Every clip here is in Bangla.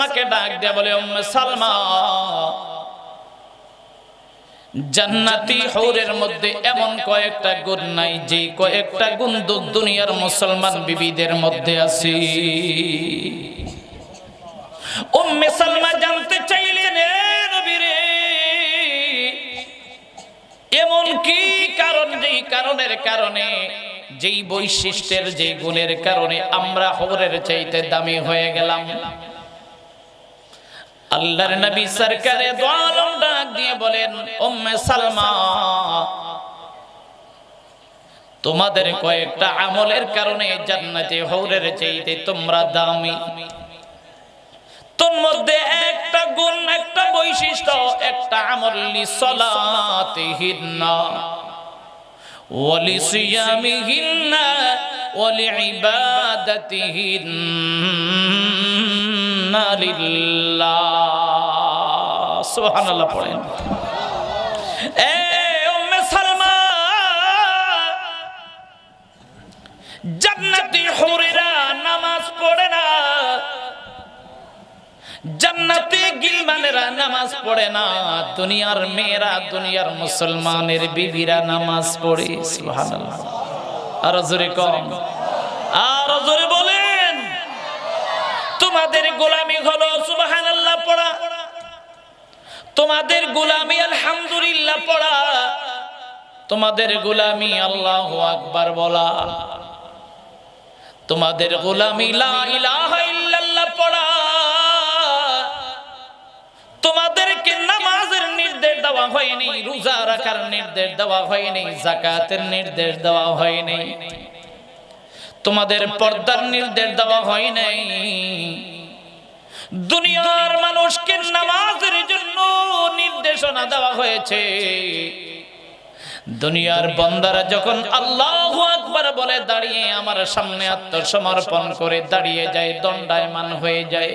সালমাকে ডাক দিয়ে বলে, উম্মে সালমা, জান্নাতি হুরের মধ্যে এমন কয়েকটা গুণ নাই যে কয়েকটা গুণ দুনিয়ার মুসলমান বিবিদের মধ্যে আছে। উম্মে সালমা জানতে চাইলেন, নবী রে, এমন কি কারণ, যেই কারণের কারণে, যেই বৈশিষ্ট্যের, যে গুণের কারণে আমরা হুরের চাইতে দামি হয়ে গেলাম? আল্লাহর নবী সরকারে দো আলম ডাক দিয়ে বলেন, উম্মে সালমা, তোমাদের কয়েকটা আমলের কারণে জান্নাতে হুরের চাইতে তোমরা দামি। তোর মধ্যে একটা গুণ, একটা বৈশিষ্ট্য, একটা আমল, লিসলাতিহিন্না ওয়া লিসিয়ামিহিন্না ওয়া লিইবাদাতিহিন্না লিল্লাহ। সুবহানাল্লাহ পড়েন। এ উম্মে সালমা, জান্নাতি হুরেরা নামাজ পড়ে না, জান্নাতে গিলমানেরা নামাজ পড়ে না, দুনিয়ার মেয়েরা, দুনিয়ার মুসলমানের বিবিরা নামাজ পড়ে। সুবহানাল্লাহ। আর জোরে কম, আর জোরে বলেন। তোমাদের গোলামি হলো সুবহানাল্লাহ পড়া, তোমাদের গোলামি আলহামদুলিল্লাহ পড়া, তোমাদের গোলামি আল্লাহু আকবার বলা, তোমাদের গোলামি লা ইলাহা ইল্লাল্লাহ পড়া। তোমাদেরকে নামাজের নির্দেশ দেওয়া হয়নি, রোজা রাখার নির্দেশ দেওয়া হয়নি, যাকাতের নির্দেশ দেওয়া হয়নি, তোমাদের পর্দার নির্দেশ দেওয়া হয়নি। দুনিয়ার মানুষকে নামাজের জন্য নির্দেশনা দেওয়া হয়েছে। দুনিয়ার বান্দারা যখন আল্লাহু আকবার বলে দাঁড়িয়ে আমার সামনে আত্মসমর্পণ করে দাঁড়িয়ে যায়, দণ্ডায়মান হয়ে যায়।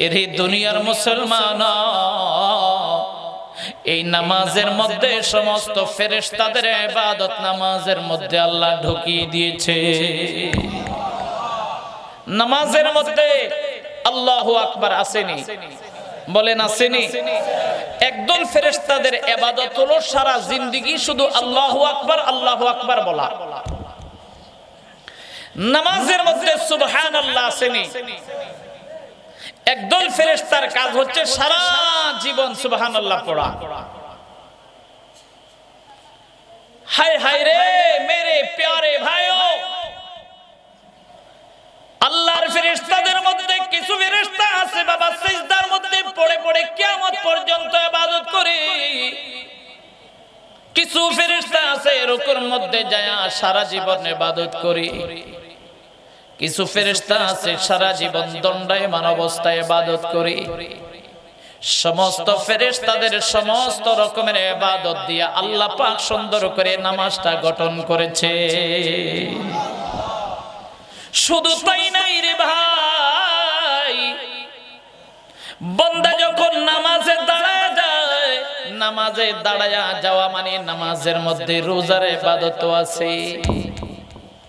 এর দুনিয়ার মুসলমান, এই নামাজের মধ্যে সমস্ত ফেরেশতাদের ইবাদত নামাজের মধ্যে আল্লাহ ঢুকিয়ে দিয়েছে। নামাজের মধ্যে আল্লাহু আকবার আসেনি, বলেন আসেনি? একদল ফেরেশতাদের ইবাদত হলো সারা জিন্দেগি শুধু আল্লাহু আকবার, আল্লাহু আকবার বলা। নামাজের মধ্যে সুবহানাল্লাহ আসেনি। একদল ফেরেশতার কাজ হচ্ছে সারা জীবন সুবহানাল্লাহ পড়া। হায় হায় রে মেরে প্যারে ভাইও, আল্লাহর ফেরেশতাদের মধ্যে কিছু ফেরেশতা আছে বাবা সিজদার মধ্যে পড়ে পড়ে কিয়ামত পর্যন্ত ইবাদত করে। কিছু ফেরেশতা আছে রুকুর মধ্যে যায় সারা জীবন ইবাদত করে। কিছু ফেরেশতা আছে সারা জীবন দণ্ডায়মান অবস্থায় ইবাদত করে। সমস্ত ফেরেশতাদের সমস্ত রকমের ইবাদত দিয়ে আল্লাহ পাক সুন্দর করে নামাজটা গঠন করেছে। শুধু তাই নাই রে ভাই, বান্দা যখন নামাজে দাঁড়ায় যায়, নামাজে দাঁড়ায়া যাওয়া মানে নামাজের মধ্যে রোজার ইবাদত আছে।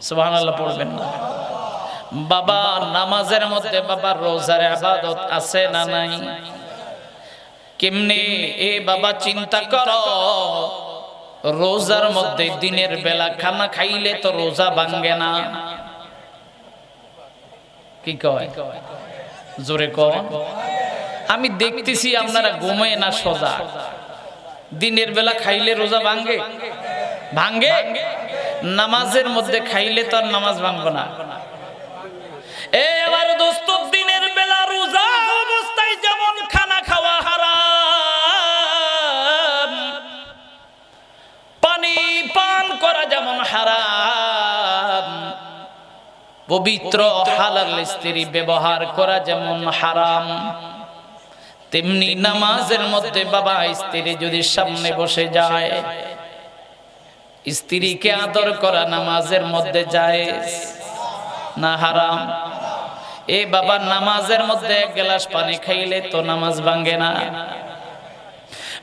সুবহানাল্লাহ পড়বেন না বাবা? নামাজের মধ্যে বাবা রোজার ইবাদত আছে না নাই? কেমনে এ বাবা চিন্তা করো, রোজার মধ্যে দিনের বেলা খানা খাইলে তো রোজা ভাঙে না। কি কয়? জোরে কয়। আমি দেখতেছি আপনারা ঘুমায় না সোজা। দিনের বেলা খাইলে রোজা ভাঙে? ভাঙে। নামাজের মধ্যে খাইলে তো আর নামাজ ভাঙবে না। এ আমার দোস্ত, দিনের বেলা রোজা অবস্থায় যেমন খানা খাওয়া হারাম, পানি পান করা যেমন হারাম, পবিত্র হালাল স্ত্রী ব্যবহার করা যেমন হারাম, তেমনি নামাজের মধ্যে বাবা স্ত্রী যদি সামনে বসে যায়, স্ত্রীকে আদর করা নামাজের মধ্যে জায়েজ না হারাম? এ বাবা নামাজের মধ্যে এক গ্লাস পানি খাইলে তো নামাজ ভাঙে না।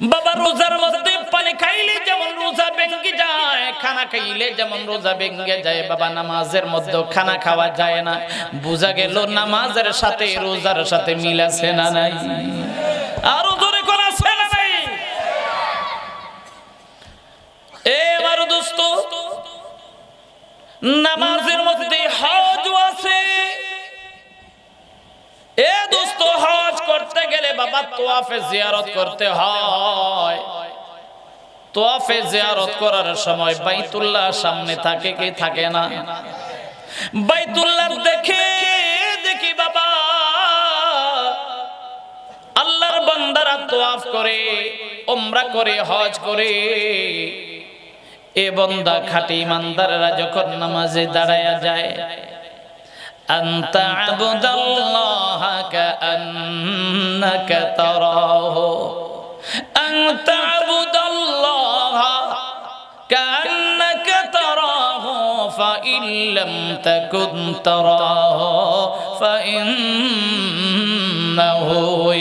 বাবা রোজার মধ্যে পানি খাইলে যেমন রোজা ভেঙে যায়, খানা খাইলে যেমন রোজা ভেঙে যায়, বাবা নামাজের মধ্যে খানা খাওয়া যায় না। বোঝা গেল নামাজের সাথে রোজার সাথে মিল আছে না নাই? আরো জোরে কোন আছে না নাই? এ আমার দোস্ত, নামাজের মধ্যে হজ আছে। এ দোস্ত, হজ করতে গেলে বাবা তোয়াফে জিয়ারত করতে হয়। তোয়াফে জিয়ারত করার সময় বাইতুল্লাহ সামনে থাকে কি থাকে না? বাইতুল্লাহ দেখে দেখি বাবা আল্লাহর বান্দারা তোয়াফ করে, উমরা করে, হজ করে। এ বান্দা খাঁটি ইমানদাররা যখন নামাজে দাঁড়ায়া যায়, আনতা আবুদাল্লাহ কাআন্নাকা তারাহু, আনতা আবুদাল্লাহ কাআন্নাকা তারাহু ফাইন লাম তাকুন তারাহু ফাইন্নাহু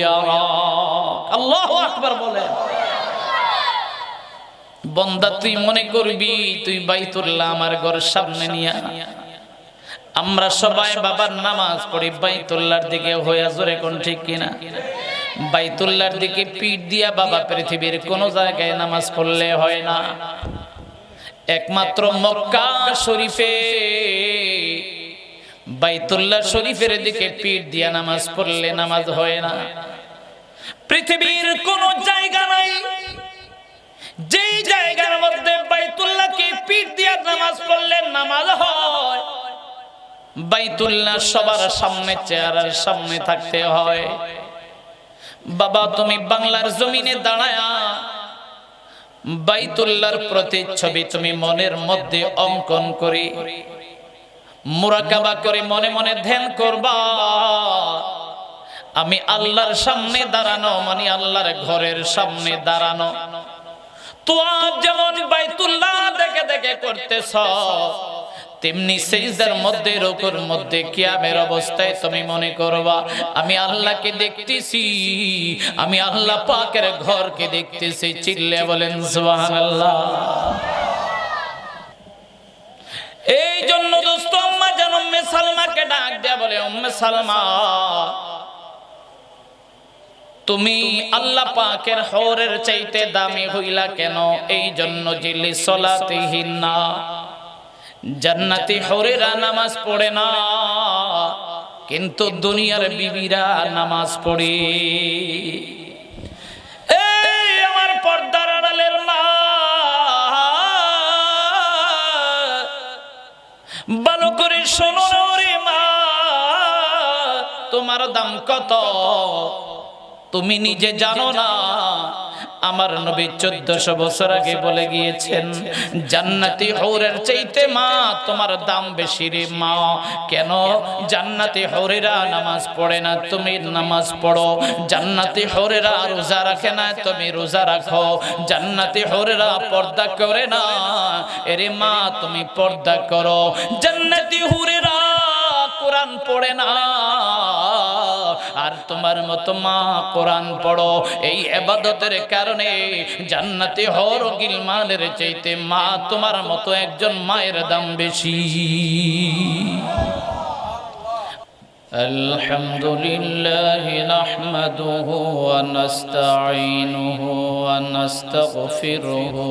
ইয়ারাক। আল্লাহু আকবার বলে। বান্দা তুই মনে করবি তুই বাইতুল্লাহ আমার ঘরের সামনে নিয়া। আমরা সবাই বাবার নামাজ পড়ি বাইতুল্লাহর দিকে হইয়া, জোরে কোন ঠিক কিনা? বাইতুল্লাহর দিকে পিঠ দিয়া বাবা পৃথিবীর কোন জায়গায় নামাজ পড়লে হয় না। একমাত্র মক্কা শরীফে বাইতুল্লাহ শরীফের দিকে পিঠ দিয়া নামাজ পড়লে নামাজ হয় না। পৃথিবীর কোন জায়গা নাই যেই জায়গার মধ্যে বাইতুল্লাহকে পিঠ দিয়া নামাজ পড়লে নামাজ হয়। বাইতুল্লাহ সবার সামনে, চেহারার সামনে থাকতে হয়। বাবা তুমি বাংলার জমিনে দাঁড়ায়া বাইতুল্লাহর প্রতিচ্ছবি তুমি মনের মধ্যে অঙ্কন করে মুরাকাবা করে মনে মনে ধ্যান করবা। আমি আল্লাহর সামনে দাঁড়ানো মানে আল্লাহর ঘরের সামনে দাঁড়ানো। তোয়াফ যেমন বাইতুল্লাহ দেখে দেখে করতেছ, তেমনি সিজদার মধ্যে, রুকুর মধ্যে, কিয়ামের অবস্থায় তুমি মনে করবা আমি আল্লাহকে দেখতেছি, আমি আল্লাহ পাকের ঘরকে দেখতেছি। চিল্লে বলেন সুবহানাল্লাহ। এই জন্য দোস্ত আম্মা জান উম্মে সালমাকে ডাক দেয়া বলে, উম্মে সালমা তুমি আল্লাহ পাকের হরের চাইতে দামি হইলা কেন? এই জন্য জিলি সলাতিহিন্না, জান্নাতি হরেরা নামাজ পড়ে না কিন্তু দুনিয়ার বিবিরা নামাজ পড়ে। এই আমার পর্দার আড়ালের মা, ভালো করে শোনো রে মা, তোমার দাম কত তুমি নিজে জানো না। আমার নবী 1400 বছর আগে বলে গিয়েছেন, জান্নাতি হৌরের চাইতে মা তোমার দাম বেশি রে মা। কেন? জান্নাতি হৌরেরা নামাজ পড়ে না, তুমি নামাজ পড়ো। জান্নাতি হৌরেরা রোজা রাখে না, তুমি রোজা রাখো। জান্নাতি হৌরেরা পর্দা করে না, এরে মা তুমি পর্দা করো। জান্নাতি হৌরেরা কোরআন পড়ে না, আর তোমার মতো মা কোরআন পড়ো। এই ইবাদতের কারণে জান্নাতি হর গিলমানের চাইতে মা তোমার মতো একজন মায়ের দাম বেশি। আলহামদুলিল্লাহ নাহমাদুহু ওয়া নাস্তাঈনুহু ওয়া নাস্তাগফিরুহু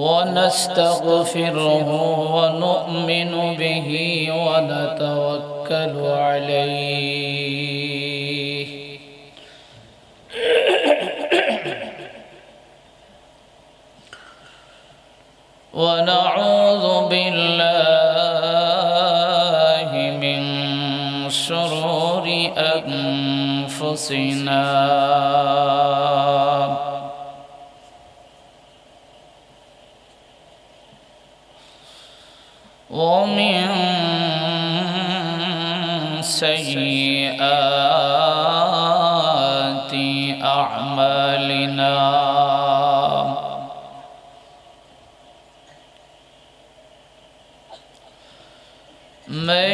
ونستغفره ونؤمن به ونتوكل عليه ونعوذ بالله من شرور أنفسنا ومن سيئات أعمالنا من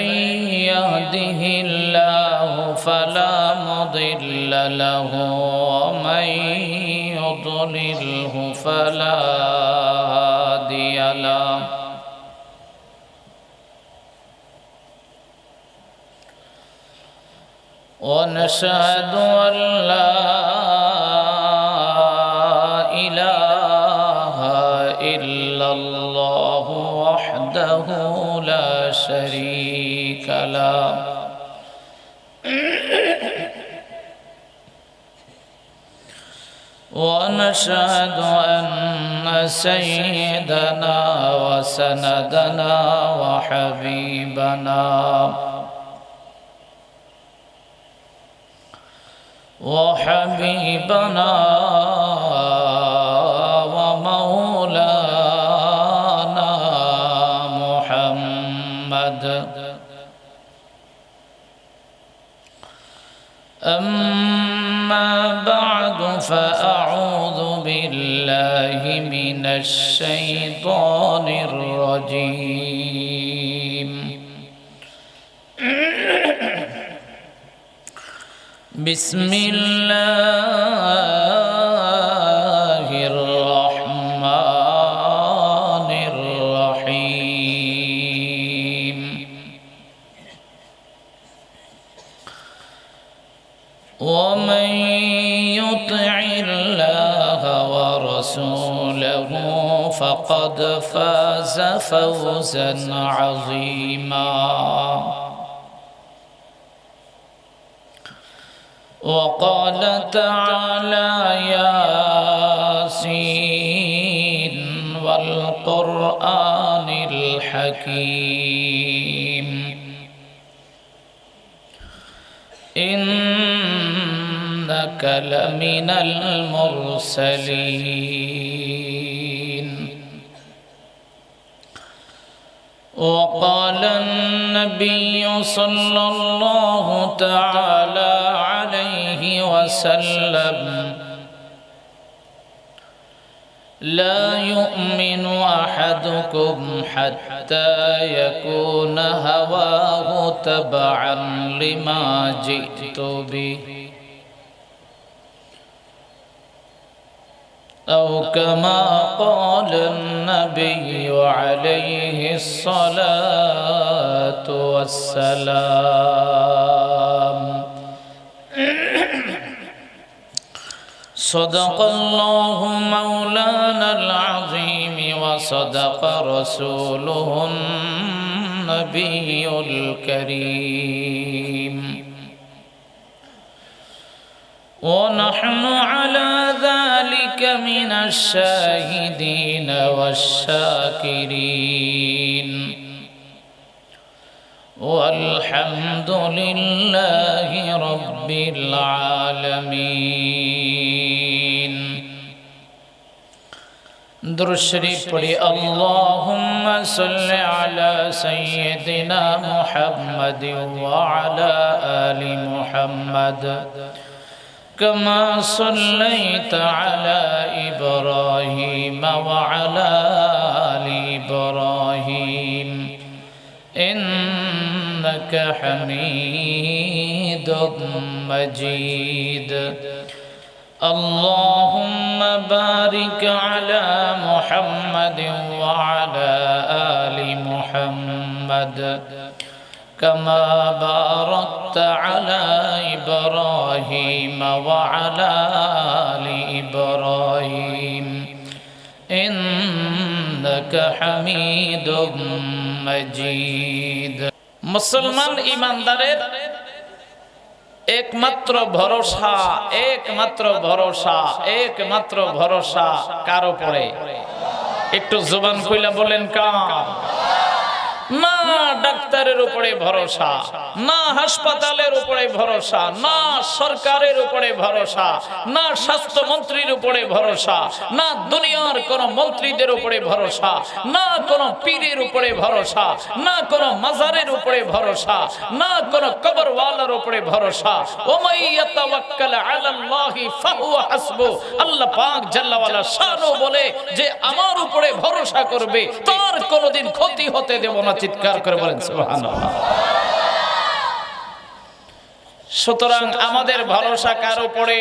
يهده الله فلا مضل له ومن يضلله فلا هادي له ونشهد أن لا إله إلا الله وحده لا شريك له ونشهد أن سيدنا وسندنا وحبيبنا ومولانا محمد أما بعد فأعوذ بالله من الشيطان الرجيم بسم الله الرحمن الرحيم ومن يطع الله ورسوله فقد فاز فوزا عظيما وقال تعالى ياسين والقرآن الحكيم إنك لمن المرسلين وقال النبي صلى الله تعالى عليه وسلم لا يؤمن أحدكم حتى يكون هواه تبعا لما جئت به أو كما قال النبي عليه الصلاة والسلام صدق الله مولانا العظيم وصدق رسوله النبي الكريم ونحن على ذلك من الشاهدين والشاكرين والحمد لله رب العالمين درود شریف پڑھی اللهم صل على سيدنا محمد وعلى آل محمد كما صليت على إبراهيم وعلى آل إبراهيم إنك حميد مجيد اللهم بارك على محمد وعلى آل محمد كما باركت على إبراهيم وعلى آل إبراهيم إنك حميد مجيد মুসলমান ইমানদারের একমাত্র ভরসা কার উপরে একটু জবান খুইলা বলেন কার না ডাক্তারের উপরে ভরসা না হাসপাতালের উপরে ভরসা না সরকারের উপরে ভরসা না স্বাস্থ্য মন্ত্রীর উপরে ভরসা না দুনিয়ার কোন মন্ত্রীদের উপরে ভরসা না কোন পীরের উপরে ভরসা না কোন মাজারের উপরে ভরসা না কোন কবরওয়ালার উপরে ভরসা ওমাই ইয়াতাওয়াক্কাল আলাল্লাহি ফাহুয়া হাসবু আল্লাহ পাক জাল্লা ওয়ালা শানু বলে যে আমার উপরে ভরসা করবে তার কোনদিন ক্ষতি হতে দেব না চিৎকার চিৎকার করে বলেন সুবহানাল্লাহ। সুতরাং আমাদের ভরসা কার উপরে?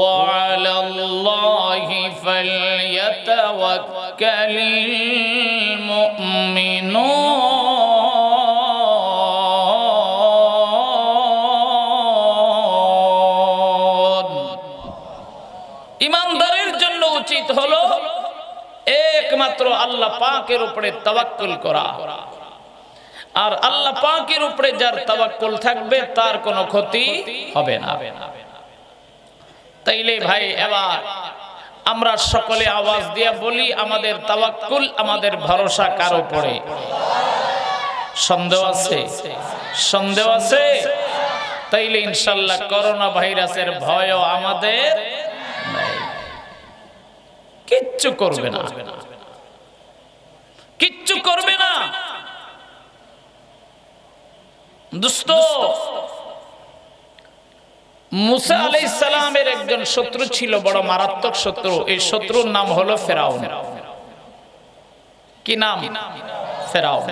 وعلى الله فليتوكل المؤمنون। ইমানদারের জন্য উচিত হলো একমাত্র আল্লাহ পাকের উপরে তাওয়াক্কুল করা। আর আল্লাহ পাকের উপরে যার তাওয়াক্কুল থাকবে তার কোনো ক্ষতি হবে না। তাইলে ভাই এবার আমরা সকলে আওয়াজ দিয়ে বলি, আমাদের তাওয়াক্কুল, আমাদের ভরসা কার উপরে? সন্দেহ আছে? সন্দেহ আছে? তাইলে ইনশাআল্লাহ করোনা ভাইরাসের ভয়ও আমাদের নাই, কিচ্ছু করবে না, কিচ্ছু করবে না। দোস্ত, মুসা আলাইহিস সালামের একজন শত্রু ছিল, বড় মারাত্মক শত্রু। এই শত্রুর নাম হলো ফেরাউন। কি নাম? ফেরাউন।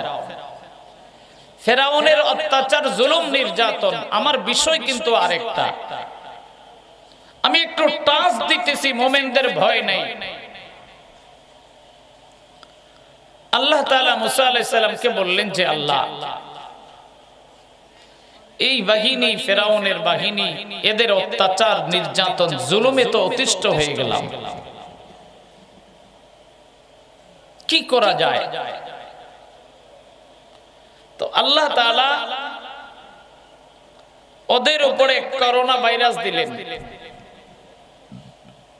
ফেরাউনের অত্যাচার, জুলুম, নির্যাতন। আমার বিষয় কিন্তু আরেকটা, আমি একটু টাচ দিতেছি, মোমেনদের ভয় নাই। আল্লাহ তাআলা মুসা আলাইহিস সালামকে বললেন যে আল্লাহ, এই বাহিনী, ফেরাউনের বাহিনী, এদের অত্যাচার, নির্যাতন, জুলুমে তো অতিষ্ঠ হয়ে গেলাম, কি করা যায়? তো আল্লাহ তাআলা ওদের উপরে করোনা ভাইরাস দিলেন,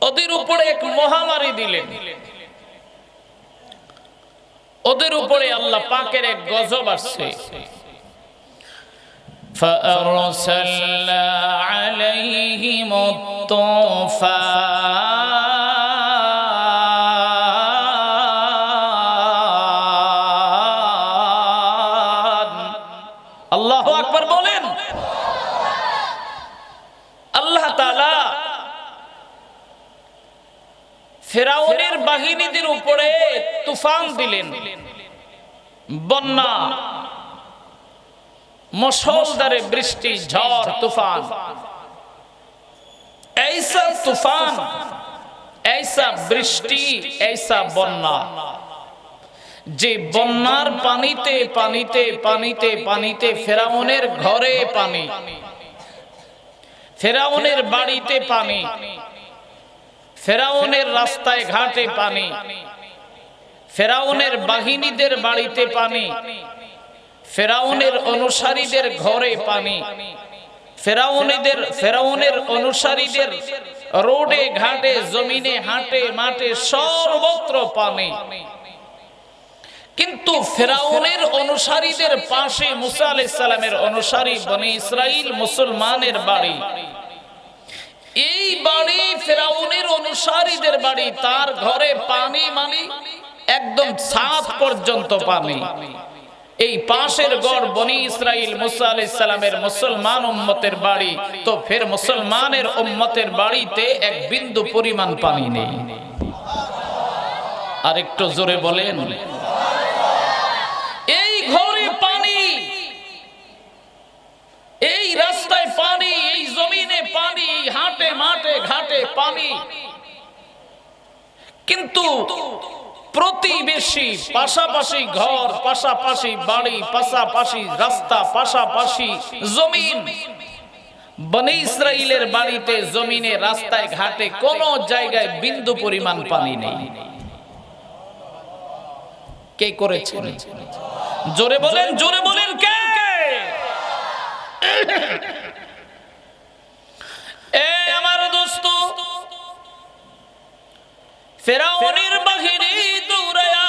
ওদের উপরে এক মহামারী দিলেন, ওদের উপরে আল্লাহ পাকের এক গজব আসছে। فأرسلنا عليهم الطوفان। আল্লাহু আকবার বলেন। আল্লাহ তাআলা ফেরাউনের বাহিনীদের উপরে তুফান দিলেন, বন্যা, মুষলধারে বৃষ্টি, ঝড়, তুফান। ऐसा तूफान, ऐसा বৃষ্টি, ऐसा বন্যা, যে বন্যার পানিতে পানিতে পানিতে পানিতে ফেরাউনের ঘরে পানি, ফেরাউনের বাড়িতে পানি, ফেরাউনের রাস্তায় ঘাটে পানি, ফেরাউনের বাহিনীদের বাড়িতে পানি, ফেরাউনের অনুসারীদের ঘরে পানি, ফেরাউনের অনুসারীদের রোডে ঘাটে, জমিনে, হাটে, মাঠে, সর্বত্র পানি। কিন্তু ফেরাউনের অনুসারীদের পাশে মুসা আলাইহিস সালামের অনুসারী বনি ইসরাইল মুসলমানের বাড়ি, এই বাড়ি ফেরাউনের অনুসারীদের বাড়ি, তার ঘরে পানি, মানে একদম ছাদ পর্যন্ত পানি। এই পাশের ঘর বনি ইসরাইল মুসা আলাইহিস সালামের মুসলমান উম্মতের বাড়ি, তো ফের মুসলমানের উম্মতের বাড়িতে এক বিন্দু পরিমাণ পানি নেই। আর একটু জোরে বলেন। এই ঘরে পানি, এই রাস্তায় পানি, এই জমিনে পানি, হাটে মাঠে ঘাটে পানি, কিন্তু প্রতিবেশী, পাশাপাশি ঘর, পাশাপাশি বাড়ি, পাশাপাশি রাস্তা, পাশাপাশি জমিন, বনি ইসরাইলের বাড়িতে, জমিনে, রাস্তায় ঘাটে কোন জায়গায় বিন্দু পরিমাণ পানি নেই। কে করেছে? জোরে বলেন, জোরে বলেন, কে? এ আমার দোস্ত, ফেরাউনের বাহিনী দৌড়ায়া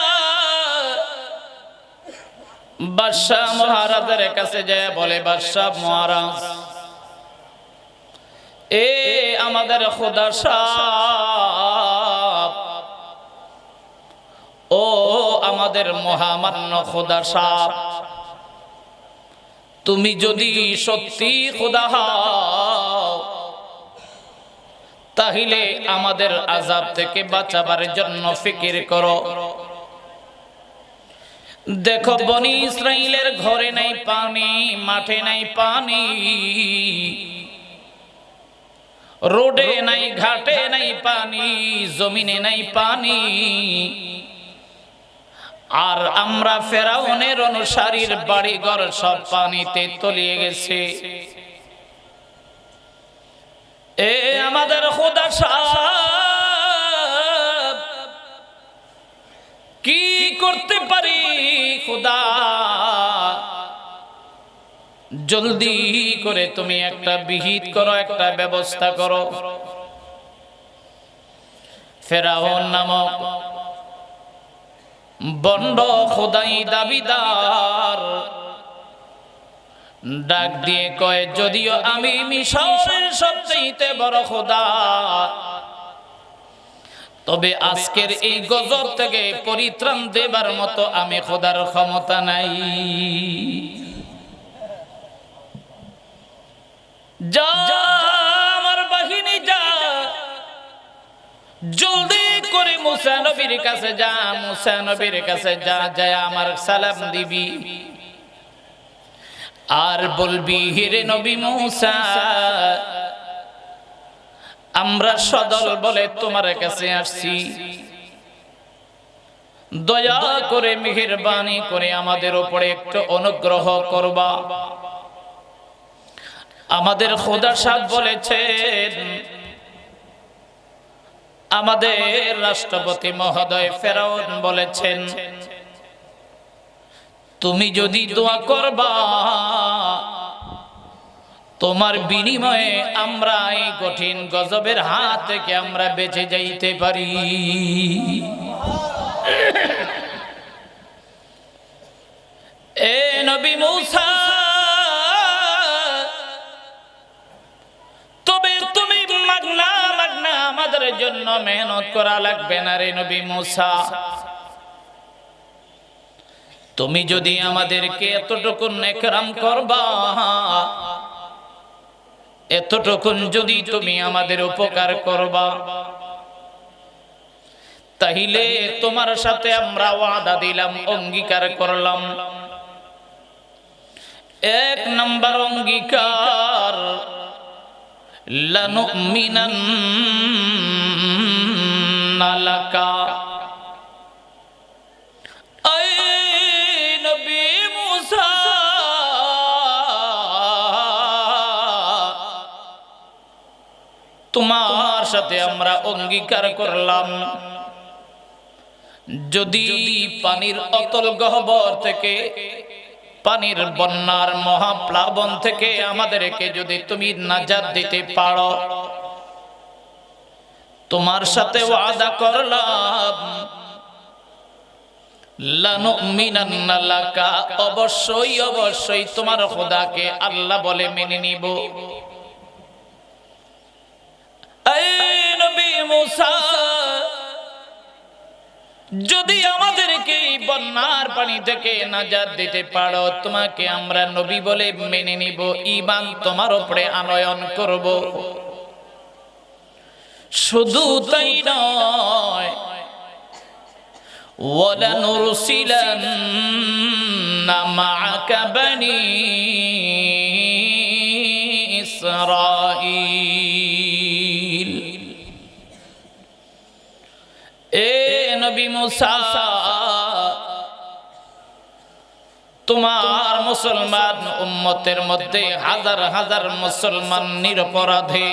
বাদশাহ মহারাজের কাছে যায়, বলে বাদশাহ মহারাজ, এ আমাদের খোদা সাহেব, ও আমাদের মহামান্য খোদা সাহেব, তুমি যদি সত্যি খোদা হও তাহলে আমাদের আযাব থেকে বাঁচাবার জন্য ফিকির করো। দেখো বনি ইসরাইলের ঘরে নাই পানি, মাঠে নাই পানি, রোডে নাই, ঘাটে নাই পানি, জমিনে নাই পানি। আর আমরা ফেরাউনের অনুসারীর বাড়িঘর সব পানিতে তলিয়ে গেছে। এ আমাদের খোদা সাহেব, কি করতে পারি খোদা? জলদি করে তুমি একটা বিহিত করো, একটা ব্যবস্থা করো। ফেরাউন নামক বন্ড খোদাই দাবিদার ডাক দিয়ে কয়, যদিও আমি মিশরের সবচেয়ে বড় খোদা, তবে আজকের এই গজব থেকে পরিত্রাণ দেবার মতো আমি খোদার ক্ষমতা নাই। যা আমার বাহিনী যা, জলদি করে মুসা নবীর কাছে যা, মুসা নবীর কাছে যা, যায় আমার সালাম দিবি আর বলবি, হিরে নবী মুসা, আমরা সদল বলে তোমার কাছে আসছি, দয়া করে মেহেরবানি করে আমাদের উপরে একটু অনুগ্রহ করবা। আমাদের খোদা সাহেব বলেছেন, আমাদের রাষ্ট্রপতি মহোদয় ফেরাউন বলেছেন, তুমি যদি দোয়া করবা, তোমার বিনিময়ে আমরা এই কঠিন গজবের হাত থেকে আমরা বেঁচে যাইতে পারি। এ নবী মূসা, তবে তুমি মাগনা মাগনা আমাদের জন্য মেহনত করা লাগবে না রে নবী মূসা। তুমি যদি আমাদেরকে এতটুকু নেকরাম করবা, এতটুকুন যদি তুমি আমাদের উপকার করবা, তাহলে তোমার সাথে আমরা ওয়াদা দিলাম, অঙ্গীকার করলাম। এক নম্বর অঙ্গীকার, লানুমিনান্না লাকা, নবী মূসা, তোমার সাথে আমরা অঙ্গীকার করলাম, যদি পানির অতল গহ্বর থেকে, পানির বন্যার মহাপ্লাবন থেকে আমাদেরকে যদি তুমি নাজাত দিতে পারো, তোমার সাথে ওয়াদা করলাম, লানুমিনান্না লাকা, অবশ্যই অবশ্যই তোমার খোদাকে আল্লাহ বলে মেনে নিব। নবী মূসা, যদি আমাদেরকে বন্যার পানি থেকে নাজাত দিতে পারো, তোমাকে আমরা নবী বলে মেনে নিব, ঈমান তোমার উপরে আনয়ন করব। শুধু তাই নয়, ওয়ালানুরসিলান্না মাআকা বনী ইসরাঈল। এ নবী মূসা, তোমার মুসলমান উম্মতের মধ্যে হাজার হাজার মুসলমান নিরপরাধে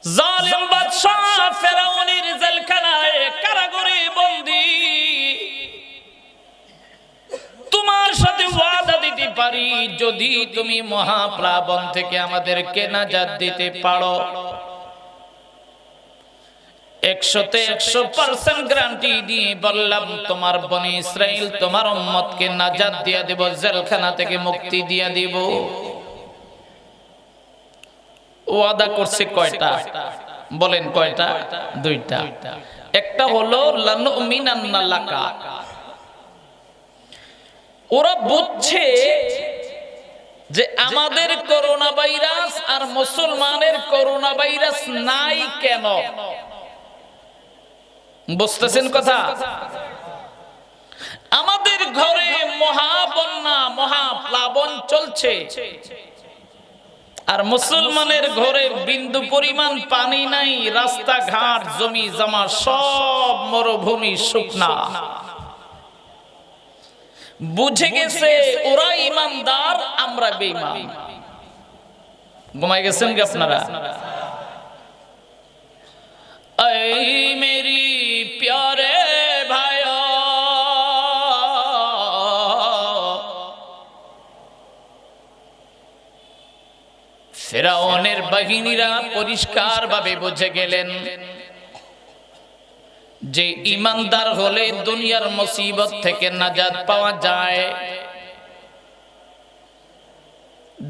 জালেম বাদশা ফেরাউনের জেলখানায় কারাগারে বন্দী, তোমার সাথে ওয়াদা দিতে পারি, যদি তুমি মহাপ্লাবন থেকে আমাদেরকে নাজাত দিতে পারো, 100% গ্যারান্টি দিয়ে বললাম, তোমার বনি ইসরাইল, তোমার উম্মতকে নাজাত দিয়া দেব, জেলখানা থেকে মুক্তি দিয়া দিব। ওয়াদা করছে কয়টা? বলেন কয়টা? দুইটা। একটা হলো লানুমিনান্না লাকা, ওরা বুঝছে যে আমাদের করোনা ভাইরাস আর মুসলমানের করোনা ভাইরাস নাই কেন। বুঝতেছেন কথা? প্লাবন চলছে, আর মুসলমানের ঘরে বিন্দু পরিমাণ পানি নাই, রাস্তাঘাট জমি জমা সব মরুভূমি শুকনা। বুঝে গেছে ওরা ইমানদার, আমরা বেঈমান। ঘুমাই গেছেন কি আপনারা? এই মেরি প্যারে ভাইয়া, ফিরআউনের বাহিনীরা পরিষ্কার ভাবে বুঝে গেলেন যে ইমানদার হলে দুনিয়ার মুসিবত থেকে নাজাত পাওয়া যায়।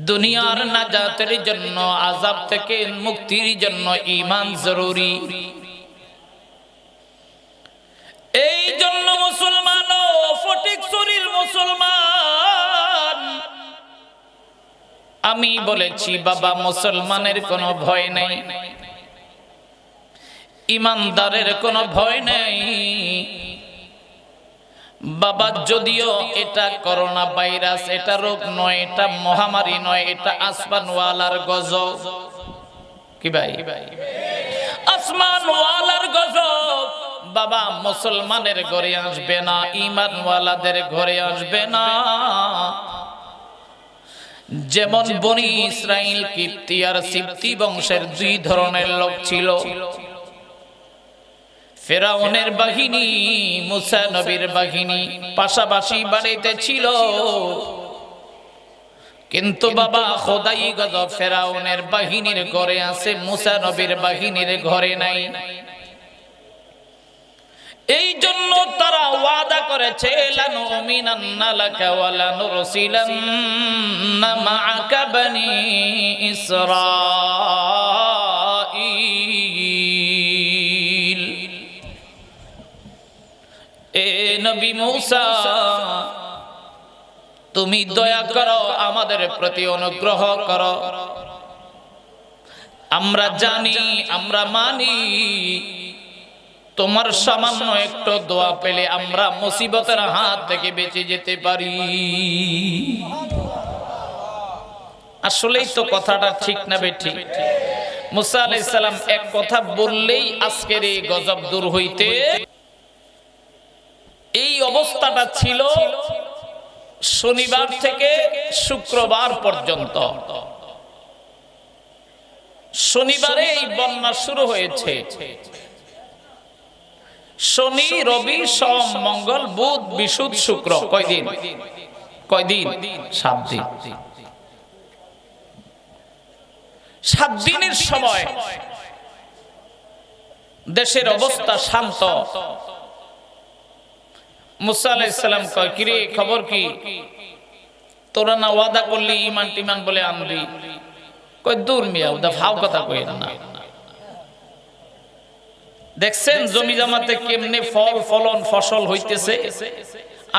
দুনিয়ার নাজাতের জন্য, আযাব থেকে মুক্তির জন্য ঈমান জরুরি। এই জন্য মুসলমান ও ফটিকছড়ির মুসলমান, আমি বলেছি বাবা, মুসলমানের কোনো ভয় নেই, ইমানদারের কোনো ভয় নেই বাবা। যদিও এটা করোনা ভাইরাস, এটা রোগ নয়, এটা মহামারী নয়, এটা আসমানওয়ালার গজব। কি ভাই? আসমানওয়ালার গজব বাবা। মুসলমানের ঘরে আসবে না, ঈমানওয়ালাদের ঘরে আসবে না। যেমন বনি ইসরাইল কিপ্তি আর সিপ্তি বংশের দুই ধরনের লোক ছিল। ফিরআউনের বাহিনী, মুসা নবীর বাহিনী পাশাপাশি বাড়িতে ছিল, কিন্তু বাবা খোদাই গজব ফিরআউনের বাহিনীর ঘরে আছে, মুসা নবীর বাহিনীর ঘরে নাই। এই জন্য তারা ওয়াদা করেছে, লানুমিনান্না লাকা ওয়া লানুরসিলান্না মাআকা বনি ইসরাঈল। এ নবী মূসা, তুমি দয়া করো, আমাদের প্রতি অনুগ্রহ করো। আমরা জানি, আমরা মানি, তোমার সামান্য একটু দোয়া পেলে আমরা মুসিবতের হাত থেকে বেঁচে যেতে পারি। আসলেই তো কথাটা ঠিক না বেঠিক? মুসা আলাইহিস সালাম এক কথা বললেই আজকের এই গজব দূর হইতে। এই অবস্থাটা ছিল শনিবার থেকে শুক্রবার পর্যন্ত। শনিবারে এই বন্যা শুরু হয়েছে। শনি, রবি, সোম, মঙ্গল, বুধ, বৃহস্পতি, শুক্র, কয়দিন? 7 দিন। 7 দিনের সময় দেশের অবস্থা শান্ত। মুসা আলাইহিস সালাম কয়, কিরে খবর কি? তোরা না ওয়াদা করলি ঈমান টিমান বলে আনবি? কয়, দূর মিয়া, ওদা ফাও কথা কইেন না। দেখছেন জমি জামাতে কেমনে ফল ফলন ফসল হইতেছে?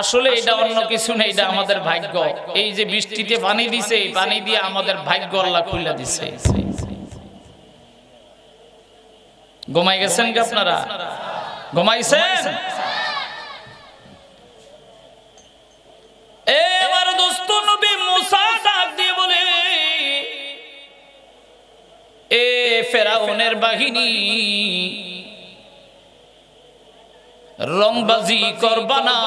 আসলে এটা অন্য কিছু না, এটা আমাদের ভাগ্য। এই যে বৃষ্টিতে পানি দিছে, এই পানি দিয়ে আমাদের ভাগ্য আল্লাহ খুলে দিছে। ঘুমাই গেছেন কি আপনারা? ঘুমাইছেন? এবার দোস্ত নবী মুসা ডাক দিয়ে বলে, এ ফিরআউনের বাহিনী, রংবাজি করবা না,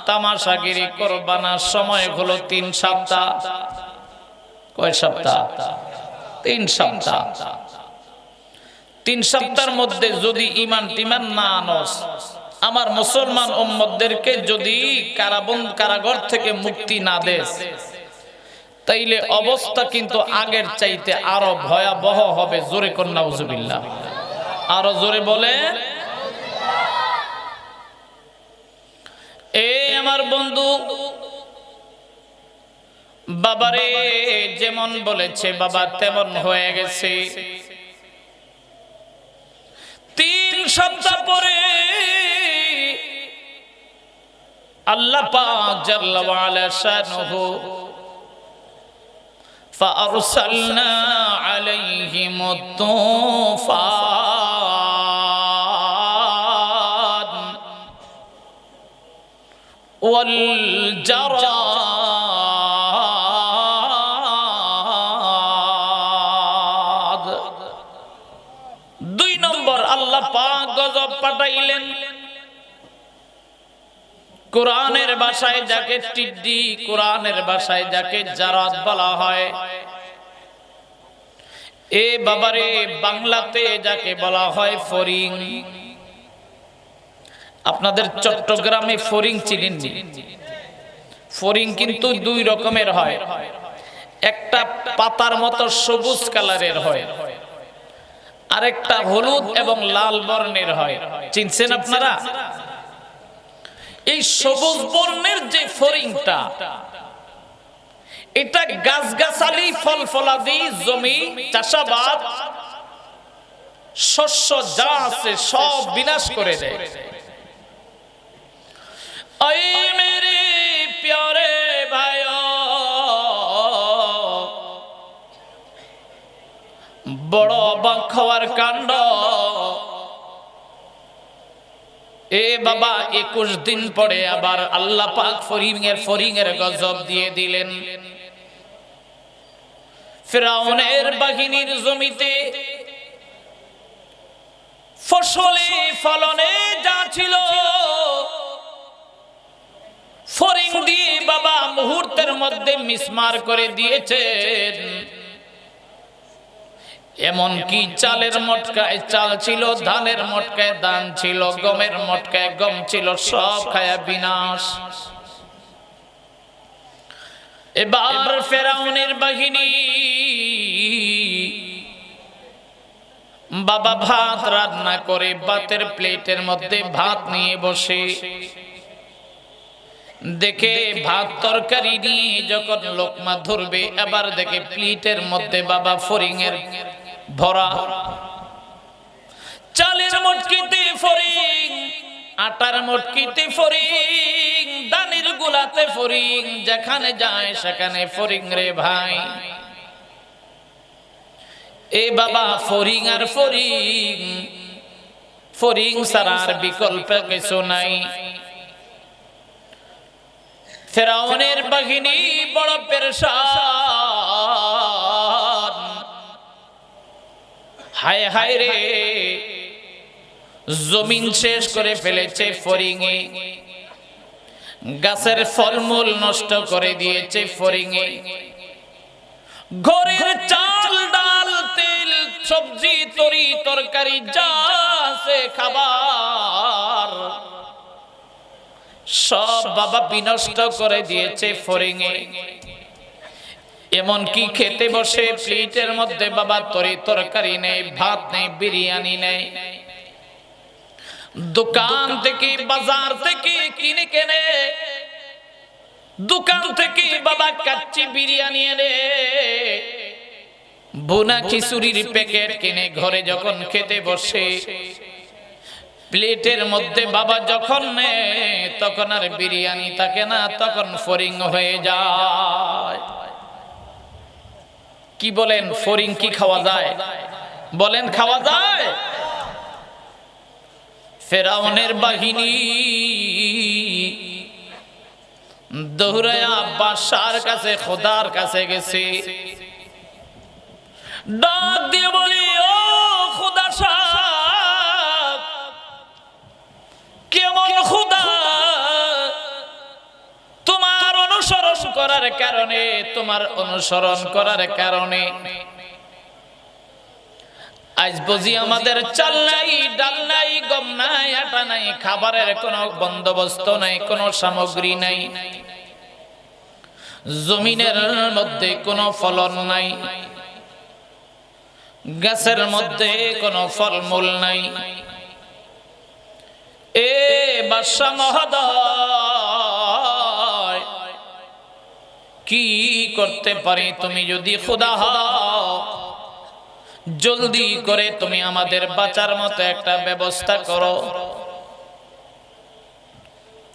তামাশাগিরি করবা না। সময় হলো 3 সপ্তাহ। কয় সপ্তাহ? 3 সপ্তাহ। 3 সপ্তাহের মধ্যে যদি ঈমান টিমান না আনস, আমার মুসলমান উম্মতদেরকে যদি কারাগার থেকে মুক্তি না দেস, তাইলে অবস্থা কিন্তু আগের চাইতে আরো ভয়াবহ হবে। জোরে কোন নাউজুবিল্লাহ, আরো জোরে বলে। এ আমার বন্ধু, বাবারে যেমন বলেছে বাবা তেমন হয়ে গেছে। 3 সপ্তাহ পরে আল্লাহ পাক জাল্লা ওয়া আলা শানুহু ফাআরসালনা আলাইহিমুত তুফান ওয়াল জারাদ পাঠাইলেন। কোরআনের ভাষায় যাকে টিড্ডি, কোরআনের ভাষায় যাকে জারাদ বলা হয়, এ বাবারে বাংলাতে যাকে বলা হয় ফড়িং। আপনাদের চট্টগ্রামে ফড়িং চিনেন? ফড়িং কিন্তু দুই রকমের হয়, একটা পাতার মতো সবুজ কালারের হয়, আরেকটা হলুদ এবং লাল বর্ণের হয়। চিনছেন আপনারা? এই সবুজ বর্ণের যে ফড়িংটা, এটা গাছগাছালি, ফল ফলাদি, জমি, চাষাবাদ, শস্য যা আছে সব বিনাশ করে দেয়। ওই মেরে প্যারে ভাইও, বড় অবাক হওয়ার কাণ্ড। এ বাবা 21 দিন পরে আবার আল্লাহ পাক ফড়িং এর গজব দিয়ে দিলেন। ফিরআউনের বাহিনীর জমিতে ফসলে ফলনে যা ছিল, ফড়িং দিয়ে বাবা মুহূর্তের মধ্যে মিসমার করে দিয়েছেন। এমন কি চালের মটকায় চাল ছিল, ধানের মটকায় ধান ছিল, গমের মটকায় গম ছিল, সব খায়া বিনাশ। এবার ফিরআউনের বাহিনী বাবা ভাত রান্না করে ভাতের প্লেটের মধ্যে ভাত নিয়ে বসে, দেখে ভাত তরকারি নিয়ে যখন লোকমা ধরবে, এবার দেখে প্লেটের মধ্যে বাবা ফড়িং এর ভরা। চালের মটকিতে ফড়িং, আটার মটকিতে ফড়িং, দানের গুলাতে ফড়িং, যেখানে যায় সেখানে ফড়িং রে ভাই। এ বাবা ফড়িং আর ফড়িং, ফড়িং ছাড়া আর বিকল্প কিছু নাই। ফিরআউনের বাহিনী বড় পেরেশান। হায় হায় রে, জমিন শেষ করে ফেলেছে ফড়িং এ, গাছের ফলমূল নষ্ট করে দিয়েছে ফড়িং এ, ঘরের চাল ডাল তেল সবজি তরি তরকারি যা আছে খাবার সব বাবা বিনষ্ট করে দিয়েছে ফড়িং এ। এমনকি খেতে বসে প্লেটের মধ্যে বাবা তরি তরকারি নেই, ভাত নেই, বিরিয়ানি নেই, দোকান থেকে বাজার থেকে কিনে কেনে, দোকান থেকে বাবা কাচ্চি বিরিয়ানি এনে, বোনা খিচুড়ির প্যাকেট কিনে ঘরে যখন খেতে বসে, প্লেটের মধ্যে বাবা যখন নেয় তখন আর বিরিয়ানি থাকে না, তখন ফড়িং হয়ে যায়। কি বলেন, ফড়িং কি খাওয়া যায়? বলেন খাওয়া যায়? ফিরআউনের বাহিনী দৌড়ায়া বাদশার কাছে, খোদার কাছে গেছে, ডাক দিয়ে বলি, ও খোদা সাহেব, কেমন খোদা, তোমার অনুসরণ করার কারণে, তোমার অনুসরণ করার কারণে আজ বুঝি আমাদের চাল নাই, ডাল নাই, গম নাই, আটা নাই, খাবারের কোনো বন্দোবস্ত নাই, কোনো সামগ্রী নাই, জমিনের মধ্যে কোনো ফলন নাই, গাছের মধ্যে কোনো ফলমূল নাই। এ বাদশা মহোদয়, কি করতে পারি? তুমি যদি খোদা হও, জলদি করে তুমি আমাদের বাঁচার মতো একটা ব্যবস্থা করো।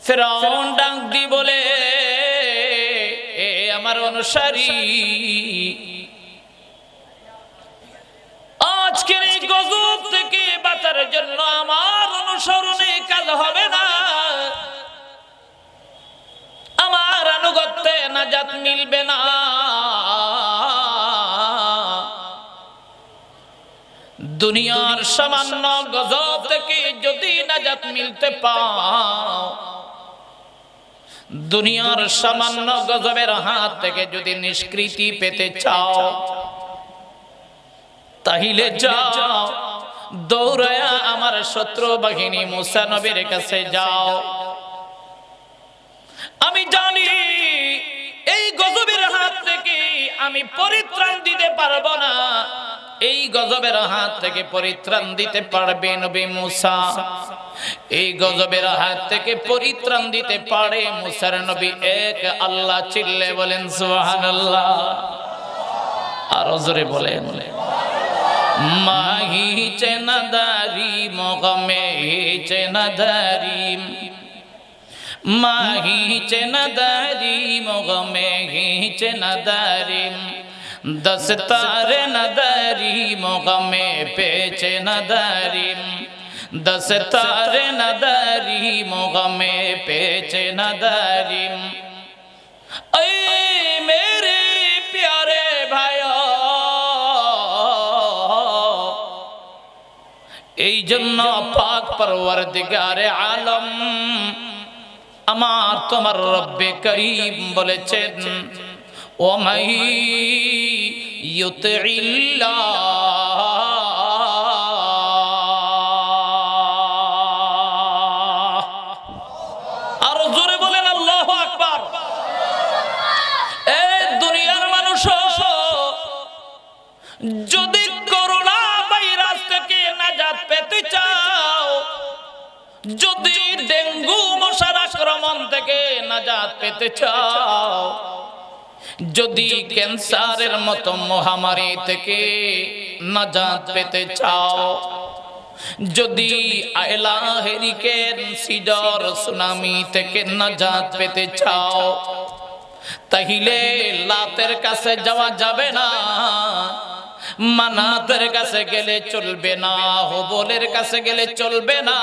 ফিরআউন ডাক দি বলে, এ আমার অনুসারী, আজকের এই গজব থেকে বাঁচার জন্য আমার অনুসরণে কাজ হবে না, আমার আনুগত্যে নাজাত মিলবে না। দুনিয়ার সামান্য গজব থেকে যদি নাজাত মিলতে পাও, দুনিয়ার সামান্য গজবের হাত থেকে যদি নিষ্কৃতি পেতে চাও, তাহলে যাও দৌড়ায়া আমার শত্রু বাহিনী মুসা নবীর কাছে যাও। আমি জানি এই গজবের হাত থেকে আমি পরিত্রাণ দিতে পারবো না, এই গজবের হাত থেকে পরিত্রাণ দিতে পারবে নবী মুসা। এই গজবের হাত থেকে পরিত্রাণ দিতে পারে মুসার নবী এক আল্লাহ। চিল্লে বলেন সুবহানাল্লাহ। আর জোরে বলেন মাহি চেনাদারি মগমে চেনাদারি, মাহি চেনাদারি মগমে চেনাদারি, দস্তারে নদারি মগমে পেচে নদারি, দস্তারে নদারি মগমে পেচে নদারি। ऐ मेरे प्यारे भाइयों, এই জন্য পাক পরওয়ারদিগারে আলম আমার তোমার রব্বে করিম বলেছেন, ও মাই ইউতিল্লাহ, আর জোরে বলেন আল্লাহু আকবার। এই দুনিয়ার মানুষ যদি করোনা ভাইরাস থেকে নাজাত পেতে চাও, যদি ডেঙ্গু মশার আক্রমণ থেকে নাজাত পেতে চাও, যদি ক্যান্সারের মতো মহামারী থেকে নাজাত পেতে চাও, যদি আয়লা হেরিকেন সিডর সুনামি থেকে নাজাত পেতে চাও, তাহলে লাতের কাছে যাওয়া যাবে না, মানাতের কাছে গেলে চলবে না, হবলের কাছে গেলে চলবে না,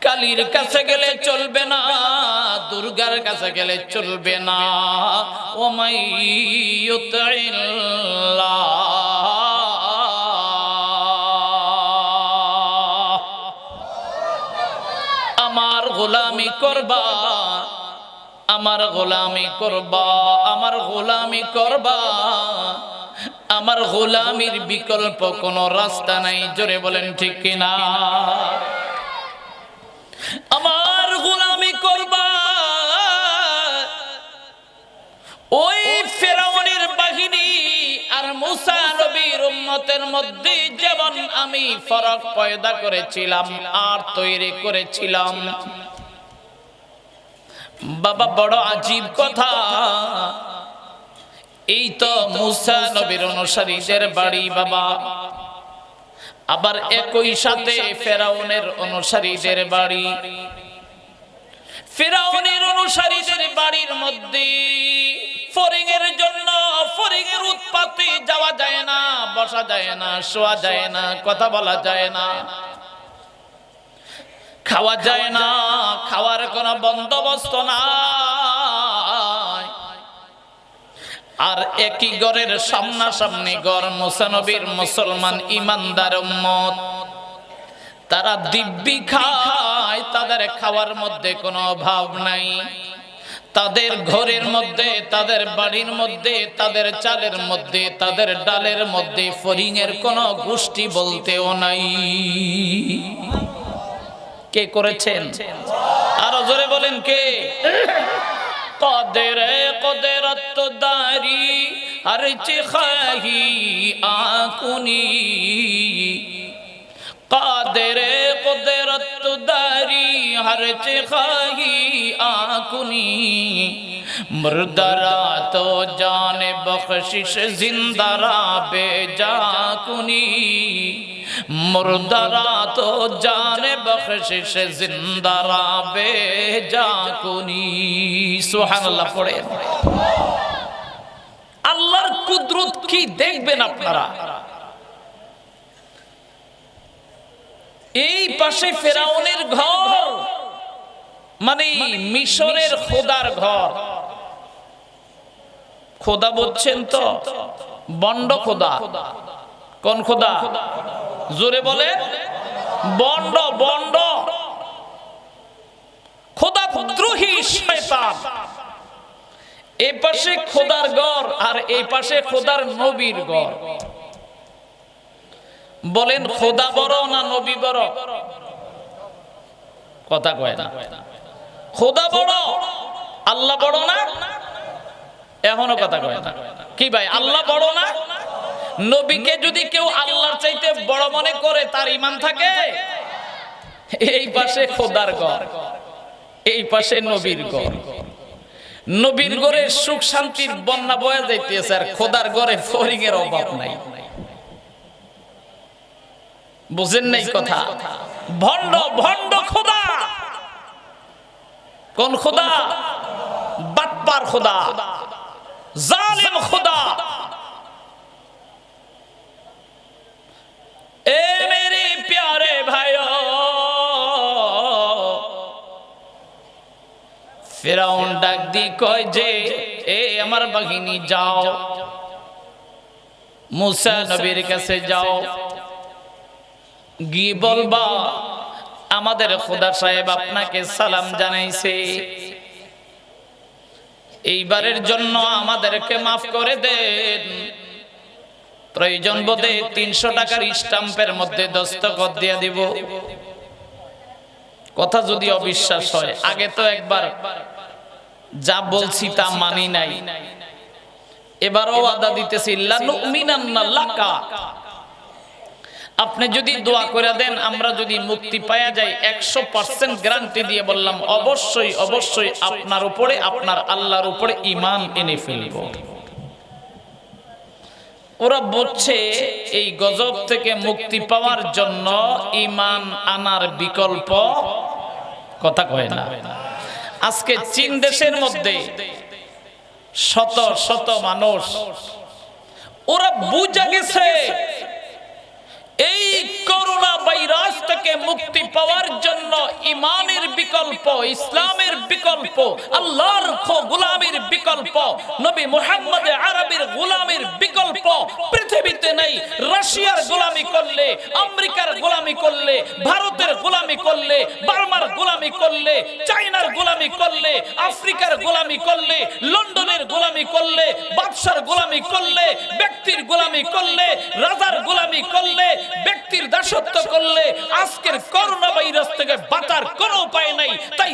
কালীর কাছে গেলে চলবে না, দুর্গার কাছে গেলে চলবে না। ও মাই ইউতিল্লাহ, আমার গোলামি করবা, আমার গোলামি করবা, আমার গোলামি করবা, আমার গোলামির বিকল্প কোনো রাস্তা নাই। জোরে বলেন ঠিক কিনা? আমার গোলামি করবা। ওই ফেরাউনের বাহিনী আর মুসা নবীর উম্মতের মধ্যে যেমন আমি ফরক পয়দা করেছিলাম আর তৈরি করেছিলাম, বাবা বড় আজীব কথা। এই তো মুসা নবীর অনুসারীদের বাড়ি বাবা, আবার একই সাথে ফেরাউনের অনুসারীদের বাড়ি। ফেরাউনের অনুসারীদের বাড়ির মধ্যে ফরিংয়ের জন্য ফরিংয়ের উৎপত্তি যাওয়া যায় না, বসা যায় না, শোয়া যায় না, কথা বলা যায় না, খাওয়া যায় না, খাওয়ার কোনো বন্দোবস্ত নাই। আর একই ঘরের সামনাসামনি ঘর মুসা নবীর মুসলমান ইমানদার উম্মত, তারা দিব্যি খায়, তাদের খাওয়ার মধ্যে কোনো অভাব নাই। তাদের ঘরের মধ্যে, তাদের বাড়ির মধ্যে, তাদের চালের মধ্যে, তাদের ডালের মধ্যে ফরিংয়ের কোনো গোষ্ঠী বলতেও নাই। কে করেছেন? আরো জোরে বলেন কে? কদরে কদরত দারি হর চিখাহি আকুনি, কদরে কদরত দারি হর চিখাহি আকুনি, মুর্দারা তো জানে বখশিশ জিন্দারা বেজাকুনি, মুর্দারা তো জানে বখশিশ জিন্দারা বেজাকুনি। সুবহানাল্লাহ পড়েন। আল্লাহর কুদরত কি দেখবেন আপনারা। এই পাশে ফেরাউনের ঘর, মানে মিশরের খোদার ঘর। খোদা বলছেন তো বন্ড খোদা, কোন খোদা? জোরে বলে। বন্ড বন্ড খোদা দ্রোহী শয়তান। এই পাশে খোদার ঘর আর এই পাশে খোদার নবীর ঘর। বলেন খোদা বড় না নবী বড়? কথা কয় না। খোদা বড়, আল্লাহ বড় না? এখনো কথা কয় না। কি ভাই, আল্লাহ বড় না? নবীকে যদি কেউ আল্লাহর চাইতে বড় মনে করে তার ঈমান থাকে? এই পাশে খোদার ঘর, এই পাশে নবীর ঘর। নবীর ঘরে সুখ শান্তির বন্যা বয়ে যাইতেছে, আর খোদার ঘরে ফরিং এর অভাব নাই। বুঝেন নাই কথা? ভণ্ড ভণ্ড খোদা। কোন খোদা? বাটপার খোদা, জালিম খোদা। এ মেরে প্যারে ভাইও, ফিরাউন ডাক দি কয় যে এ আমার বাহিনী যাও, মুসা নবীর কাছে যাও, গিয়ে বলবা আমাদের খোদা সাহেব আপনাকে সালাম জানাইছে, এইবারের জন্য আমাদেরকে মাফ করে দেন। প্রয়োজন বোধে 300 টাকার স্ট্যাম্পের মধ্যে দস্তখত দিয়ে দিব। কথা যদি অবিশ্বাস হয়, আগে তো একবার যা বলছি তা মানি নাই, এবারও ওয়াদা দিতেছি লানুমিনান্না লাকা, আপনি যদি দোয়া করে দেন, আমরা যদি মুক্তি পাওয়া যায় 100% গ্যারান্টি দিয়ে বললাম অবশ্যই অবশ্যই আপনার উপরে, আপনার আল্লাহর উপরে ঈমান এনে ফেলব। ওরা বলছে এই গজব থেকে মুক্তি পাওয়ার জন্য ঈমান আনার বিকল্প কথা কয় না। আজকে চীন দেশের মধ্যে শত শত মানুষ ওরা বুঝে গেছে এই করোনা ভাইরাস থেকে মুক্তি পাওয়ার জন্য ঈমানের বিকল্প, ইসলামের বিকল্প, আল্লাহর গোলামীর বিকল্প, নবী মুহাম্মদ আরবীর গোলামীর বিকল্প পৃথিবীতে নেই। রাশিয়ার গোলামি করলে, আমেরিকার গোলামি করলে, ভারতের গোলামি করলে, বার্মার গোলামি করলে, চায়নার গোলামি করলে, আফ্রিকার গোলামি করলে, লন্ডনের গোলামি করলে, বাদশার গোলামি করলে, ব্যক্তির গোলামি করলে, রাজার গোলামি করলে, ব্যক্তির দাসত্ব করলে, আজকের করোনা ভাইরাস থেকে বাঁচার কোনো উপায় নাই। তাই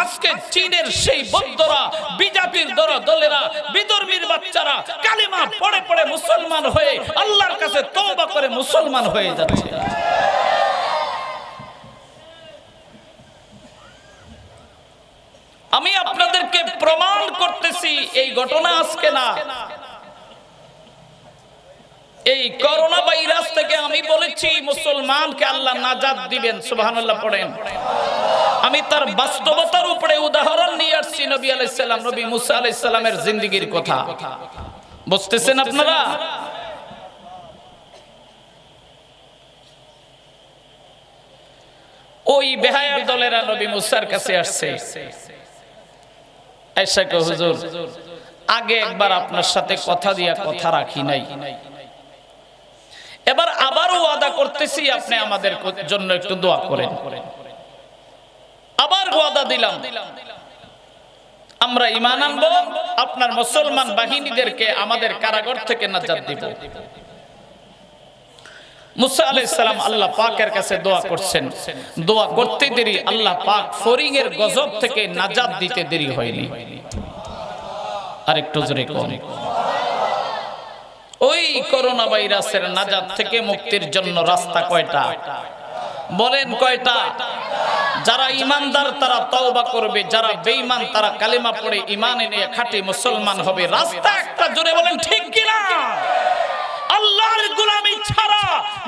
আজকে চীনের সেই বৌদ্ধরা, বিজেপির দলেরা, বিধর্মীর বাচ্চারা কালিমা পড়ে পড়ে মুসলমান হয়ে আল্লাহর কাছে তওবা করে মুসলমান হয়ে যাচ্ছে। আমি আপনাদেরকে প্রমাণ করতেছি এই ঘটনা আজকে না, এই করোনা ভাইরাস থেকে আমি বলেছি মুসলমানকে আল্লাহ নাজাত দিবেন, সুবহানাল্লাহ পড়েন। আমি তার বাস্তবতার উপরে উদাহরণ নিয়ে আসছি নবী আলাইহিস সালাম, নবী মুসা আলাইহিস সালামের জিন্দেগীর কথা। বুঝতেছেন আপনারা? ওই বেহায়ার দলেরা নবী মুসার কাছে আসছে, এসে কয় হুজুর আগে একবার আপনার সাথে কথা দিয়া কথা রাখি নাই, এবার আবারও ওয়াদা করতেছি আপনি আমাদের জন্য একটু দোয়া করেন। আবার ওয়াদা দিলাম আমরা ঈমান আনবো, আপনার মুসলমান বাহিনীদেরকে আমাদের কারাগার থেকে নাজাত দিব। মুসা আলাইহিস সালাম আল্লাহ পাকের কাছে দোয়া করছেন, দোয়া করতে দেরি আল্লাহ পাক ফরিং এর গজব থেকে নাজাত দিতে দেরি হয়নি। আরেকটু জোরে কোন ওই করোনা ভাইরাসের নাজাত থেকে মুক্তির জন্য রাস্তা কয়টা? বলেন কয়টা? যারা ঈমানদার তারা তওবা করবে, যারা বেঈমান তারা কালেমা পড়ে ঈমান এনে খাঁটি মুসলমান হবে। রাস্তা একটা, জোরে বলেন ঠিক কিনা? আল্লাহর গোলামি ছাড়া,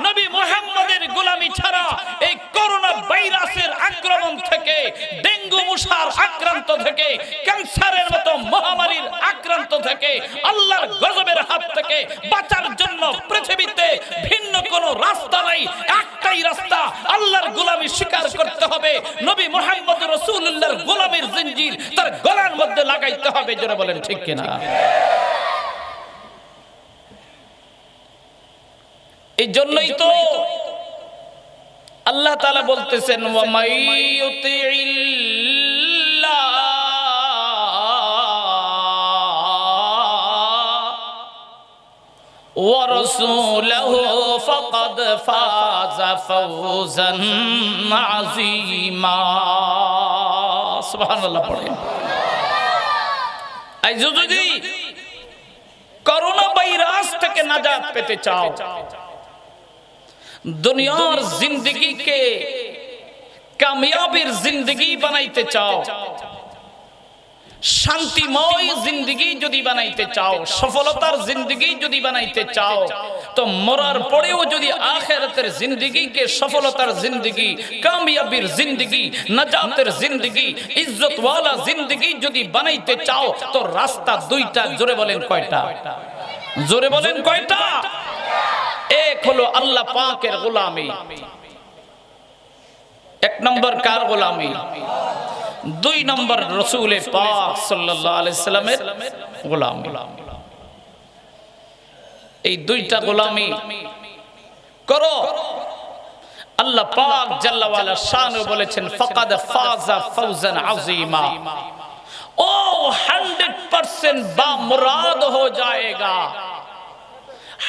নবী মুহাম্মদের গোলামি ছাড়া এই করোনা ভাইরাসের আক্রমণ থেকে, ডেঙ্গু মশার আক্রান্ত থেকে, ক্যান্সারের মতো মহামারীর আক্রান্ত থেকে, আল্লাহর গজবের হাত থেকে বাঁচার জন্য পৃথিবীতে ভিন্ন কোনো রাস্তা নাই, একটাই রাস্তা, আল্লাহর গোলামি স্বীকার করতে হবে। নবী মুহাম্মদ রাসূলুল্লাহর গোলামির জিঞ্জির তার গলার মধ্যে লাগাইতে হবে। জোরে বলেন ঠিক কিনা? এই জন্যই তো আল্লাহ তাআলা বলতেছেন ওয়া মাইয়ুতিল্লাহ ওয়া রাসূলুহু ফাকাদ ফাযা ফাওজান আযীমা। সুবহানাল্লাহ পড়েন। আজ যদি করোনা ভাইরাস থেকে নাজাত পেতে চাও, দুনিয়ার জিंदगी-কে কামিয়াবির জিंदगी বানাইতে চাও, শান্তিময় জিंदगी যদি বানাইতে চাও, সফলতার জিंदगी যদি বানাইতে চাও, তো মরার পরেও যদি আখিরাতের জিंदगी-কে সফলতার জিंदगी, কামিয়াবির জিंदगी, নাজাতের জিंदगी, ইজ্জত ওয়ালা জিंदगी যদি বানাইতে চাও, তো রাস্তা দুইটা। জোরে বলেন কয়টা? জোরে বলেন কয়টা? এক হলো আল্লাহ পাকের গোলামি, এক নম্বর কার গোলামি? দুই নম্বর রাসূল পাক সাল্লাল্লাহু আলাইহি সাল্লামের গোলামি। এই দুইটা গোলামি করো। আল্লাহ পাক জাল্লা ওয়ালা শানু বলেছেন ফাকাদ ফাযা ফাওজান আযীমা। ও 100% বা মুরাদ হো জায়েগা।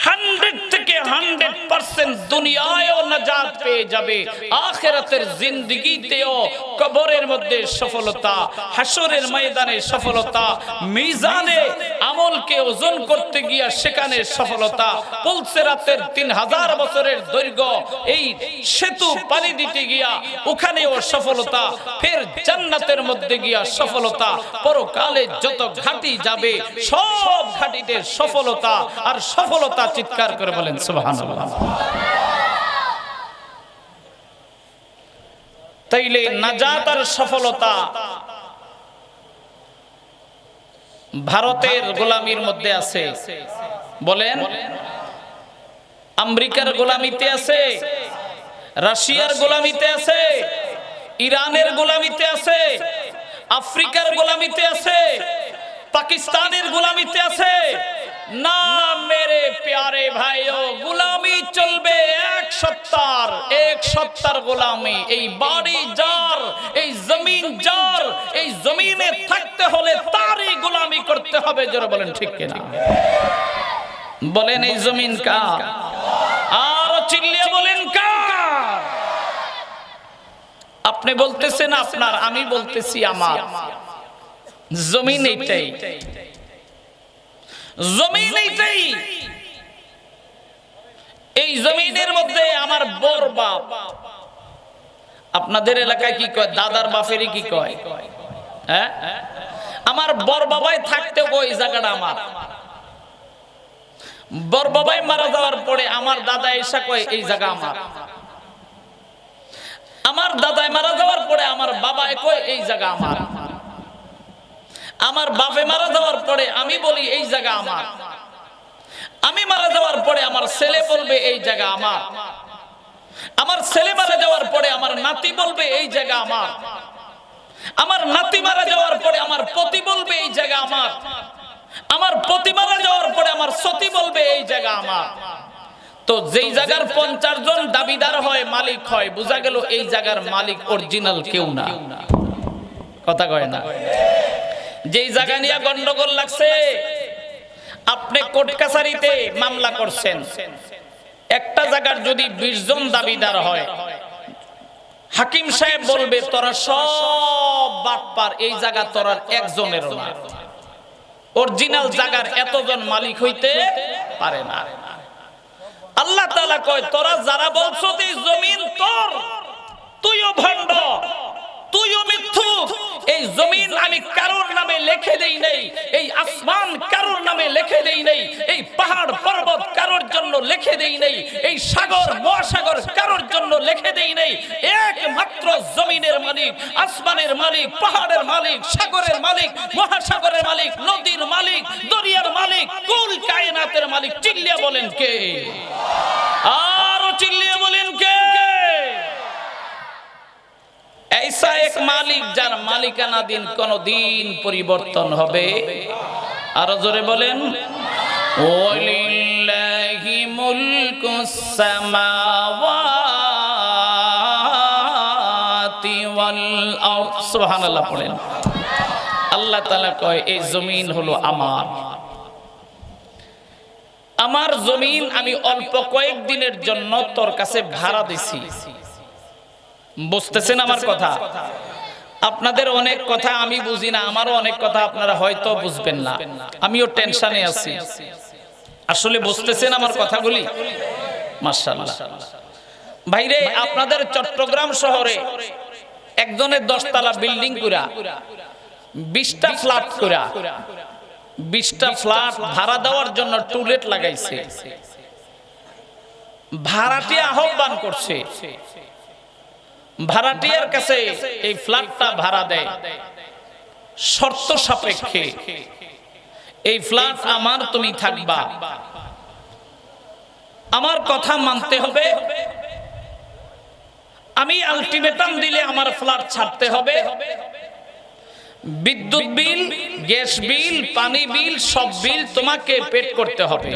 100 থেকে 100% দুনিয়ায়ও নাজাত পেয়ে যাবে, আখিরাতের জিंदगी-তেও কবরের মধ্যে সফলতা, হাসরের ময়দানে সফলতা, মিজানে আমলকে ওজন করতে গিয়া সেখানে সফলতা, পুলসিরাতের 3000 বছরের দৈর্ঘ্য এই সেতু পাড়ি দিতে গিয়া ওখানেও সফলতা, ফের জান্নাতের মধ্যে গিয়া সফলতা, পরকালে যত ঘাটি যাবে সব ঘাটিতে সফলতা আর সফলতা। চিৎকার করে বলেন সুবহানাল্লাহ। তাইলে নাজাত আর সফলতা ভারতের গোলামির মধ্যে আছে, বলেন আমেরিকার গোলামিতে আছে, রাশিয়ার গোলামিতে আছে, ইরানের গোলামিতে আছে, আফ্রিকার গোলামিতে আছে, পাকিস্তানের গোলামিতে আছে না? মেরে প্যারে ভাইও, গোলামি চলবে এক সত্তার গোলামি। এই বাড়ি যার, এই জমিন যার, এই জমিনে থাকতে হলে তারই গোলামি করতে হবে। জোরে বলেন ঠিক কিনা? বলেন এই জমিন কার? আর চিল্লিয়ে বলেন কার? আপনি বলতেছেন আপনার, আমি বলতেছি আমার। জমিন এইটাই, জমিন এইটাই। এই জমিনের মধ্যে আমার বড় বাপ, আপনাদের এলাকায় কি কয়? দাদার বাপেরই কি কয়? হ্যাঁ, আমার বড় বাবাই থাকতে ওই জায়গাটা আমার। বড় বাবাই মারা যাওয়ার পরে আমার দাদা এসে কয় এই জায়গা আমার। আমার দাদাই মারা যাওয়ার পরে আমার বাবাই কয় এই জায়গা আমার। আমার বাপে মারা যাওয়ার পরে আমি বলি এই জায়গা আমার। আমি মারা যাওয়ার পরে আমার ছেলে বলবে এই জায়গা আমার। আমার ছেলে মারা যাওয়ার পরে আমার নাতি বলবে এই জায়গা আমার। আমার নাতি মারা যাওয়ার পরে আমার পতি বলবে এই জায়গা আমার। আমার পতি মারা যাওয়ার পরে আমার সতী বলবে এই জায়গা আমার। তো যেই জায়গার 50 জন দাবিদার হয়, মালিক হয়, বোঝা গেল এই জায়গার মালিক অরিজিনাল কেউ না। কথা কয় না? যেই জায়গা নিয়ে গন্ডগোল লাগছে, আপনি কোর্ট কাছারিতে মামলা করছেন, একটা জায়গার যদি 20 জন দাবিদার হয়, হাকিম সাহেব বলবে তোরা সব বাটপার, এই জায়গা তোরা একজনেরও না। অরিজিনাল জায়গার এতজন মালিক হইতে পারে না। আল্লাহ তাআলা কয় তোরা যারা বলছো এই জমিন তোর, তুইও ভণ্ড, তুইও মিথ্যুক। এই জমিন আমি কারোর নামে লিখে দেই নাই, এই আসমান কারোর নামে লিখে দেই নাই, এই পাহাড় পর্বত কারোর জন্য লিখে দেই নাই, এই সাগর মহাসাগর কারোর জন্য লিখে দেই নাই। একমাত্র জমিনের মালিক, আসমানের মালিক, পাহাড়ের মালিক, সাগরের মালিক, মহাসাগরের মালিক, নদীর মালিক, দরিয়ার মালিক, কুল কায়নাতের মালিক। চিল্লিয়ে বলেন কে? আরো চিল্লিয়ে বলেন কে? ऐसा एक मालिक जार मालिकाना दिन कोनो दिन परिवर्तन होबे। आरो जोरे बोलेन, वलिल्लाहि मुल्क মালিকুস সামাওয়াতি ওয়াল আরদ। সুবহানাল্লাহ পড়েন। আল্লাহ তাআলা কয় এই জমিন হলো আমার জমিন আমি অল্প কয়েকদিনের জন্য তোর কাছে ভাড়া দিছি। বুঝতেছেন আমার কথা? আপনাদের অনেক কথা আমি বুঝি না, আমারও অনেক কথা আপনারা হয়তো বুঝবেন না, আমিও টেনশনে আছি। আসলে বুঝতেছেন আমার কথাগুলি? মাশাআল্লাহ। ভাইরে, আপনাদের চট্টগ্রাম শহরে একজনের 10 তলা বিল্ডিং করা 20টা ফ্ল্যাট করা 20টা ফ্ল্যাট ভাড়া দেওয়ার জন্য টুলেট লাগাইছে। ভাড়াটি আহ্বান করছে, ভাড়াটিয়ার কাছে এই ফ্ল্যাটটা ভাড়া দেয় শর্ত সাপেক্ষে। এই ফ্ল্যাট আমার, তুমি থাকবা, আমার কথা মানতে হবে, আমি আলটিমেটাম দিলে আমার ফ্ল্যাট ছাড়তে হবে, বিদ্যুৎ বিল, গ্যাস বিল, পানি বিল, সব বিল তোমাকে পেড করতে হবে।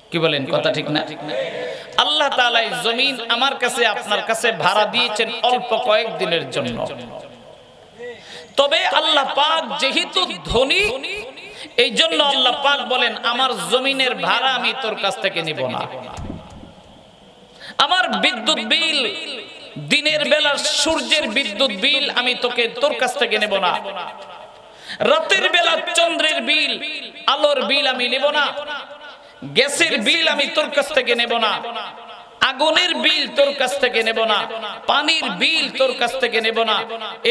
কি বলেন? কথা ঠিক না? আল্লাহ তাআলা এই জমিন আমার কাছে আপনার কাছে ভাড়া দিয়েছেন অল্প কয়েকদিনের জন্য। তবে আল্লাহ পাক যেহেতু ধনী, এই জন্য আল্লাহ পাক বলেন আমার জমিনের ভাড়া আমি তোর কাছ থেকে নিব না। আমার বিদ্যুৎ বিল, দিনের বেলা সূর্যের বিদ্যুৎ বিল আমি তোর কাছ থেকে নেব না। রাতের বেলা চন্দ্রের বিল, আলোর বিল আমি নেব না। গ্যাসের বিল আমি তোর কাছ থেকে নেব না। আগুনের বিল তোর কাছ থেকে নেব না। পানির বিল তোর কাছ থেকে নেব না।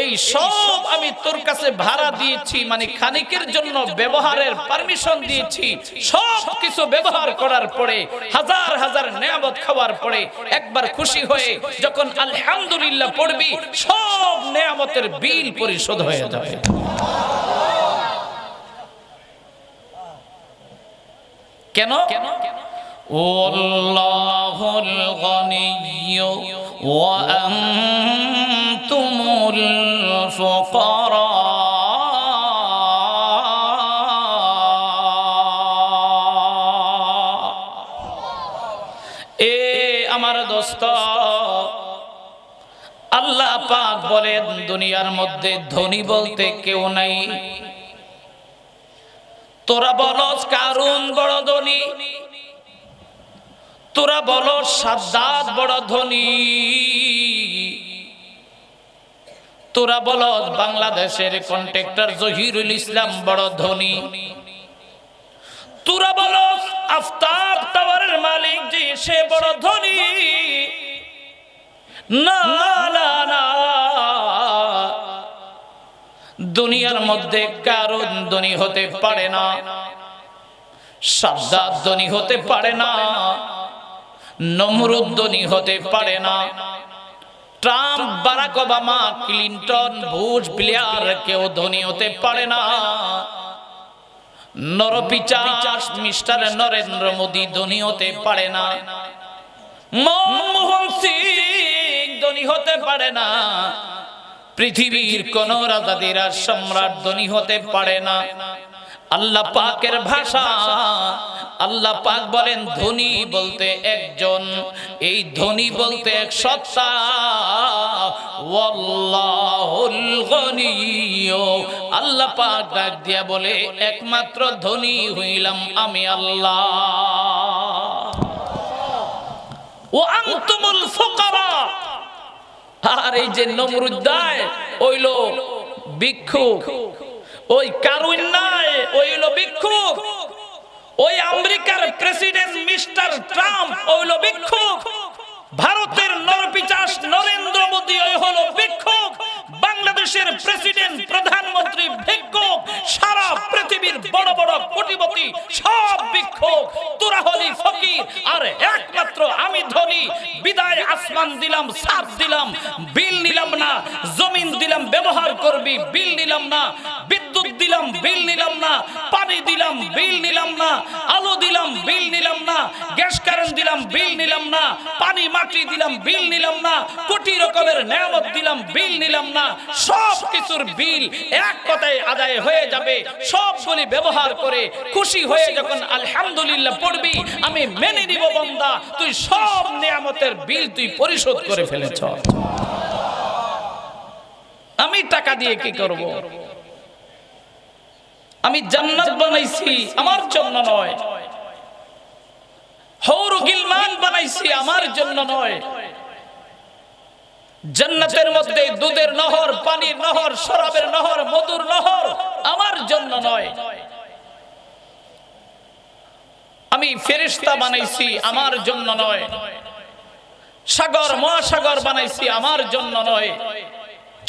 এই সব আমি তোর কাছে ভাড়া দিয়েছি, মানে খানিকের জন্য ব্যবহারের পারমিশন দিয়েছি। সব কিছু ব্যবহার করার পরে, হাজার হাজার নেয়ামত খাওয়ার পরে একবার খুশি হয়ে যখন আলহামদুলিল্লাহ পড়বি, সব নেয়ামতের বিল পরিশোধ হয়ে যাবে। কেন? আল্লাহুল গনিয়্যু ওয়া আনতুমুল ফুকারা। এ আমার দোস্ত, আল্লাহ পাক বলেন দুনিয়ার মধ্যে ধনী বলতে কেউ নাই। তোরা বলস কারুন বড় ধনী, তোরা বলো সাদ্দাত বড় ধনী, তোরা বলো বাংলাদেশের কন্ট্রাক্টর জহিরুল ইসলাম বড় ধনী, তোরা বলো আফতাব টাওয়ারের মালিক যে সে বড় ধনী। না না না, দুনিয়ার মধ্যে কারণ ধনী হতে পারে না, সাদ্দাত ধনী হতে পারে না, নমরুদ ধনী হতে পারে না, Trump, Barack Obama, Clinton, Bush, Blair কেউ ধনী হতে পারে না। নরপিচাস মিস্টার নরেন্দ্র মোদী ধনী হতে পারে না, মনমোহন সিং ধনী হতে পারে না, পৃথিবীর কোন রাজাদের সম্রাট ধনী হতে পারে না। আল্লাহ পাকের ভাষা, আল্লাহ পাক বলেন ধনী বলতে একজন, এই ধনী বলতে এক সত্তা। ওয়াল্লাহুল গনিয়্যু, আল্লাহ পাক ডাক দিয়া বলে একমাত্র ধনী হইলাম আমি আল্লাহ। ওয়া আনতুমুল ফুকারা, আর এই যে নমরুদ দায় ওইলো ভিক্ষুক, ওই কারুন নাই ওইলো ভিক্ষুক, ওই আমেরিকার প্রেসিডেন্ট মিস্টার ট্রাম্প ওইলো ভিক্ষুক, ভারতের নরপিচাস নরেন্দ্র মোদী ওই হলো ভিক্ষুক, বাংলাদেশের প্রেসিডেন্ট প্রধানমন্ত্রী ভিক্ষুক, সারা পৃথিবীর বড় বড় কোটিপতি সব ভিক্ষুক। তোরা হলি ফকির আর একমাত্র আমি ধনী। বিদায় আসমান দিলাম, সাত দিলাম, বিল নিলাম না, জমিন দিলাম ব্যবহার করবি, বিল নিলাম না, বিদ্যুৎ দিলাম বিল নিলাম না, পানি দিলাম বিল নিলাম না, আলো দিলাম বিল নিলাম না, গ্যাস কারেন্ট দিলাম বিল নিলাম না, পানি মাটি দিলাম বিল নিলাম না, কোটি রকমের নেয়ামত দিলাম বিল নিলাম না, সব কিছুর বিল এক কথায় আদায় হয়ে যাবে। সবগুলি ব্যবহার করে খুশি হয়ে যখন আলহামদুলিল্লাহ পড়বি, আমি মেনে নিব বান্দা তুই সব নেয়ামতের বিল তুই পরিশোধ করে ফেলেছ। আমি টাকা দিয়ে কি করব? আমি জান্নাত বানাইছি আমার জন্য নয়, হৌর গিলমান বানাইছি আমার জন্য নয়। জান্নাতের মধ্যে দুধের নহর, পানির নহর, শরাবের নহর, মধুর নহর আমার জন্য নয়। আমি ফেরেশতা বানাইছি আমার জন্য নয়, সাগর মহাসাগর বানাইছি আমার জন্য নয়,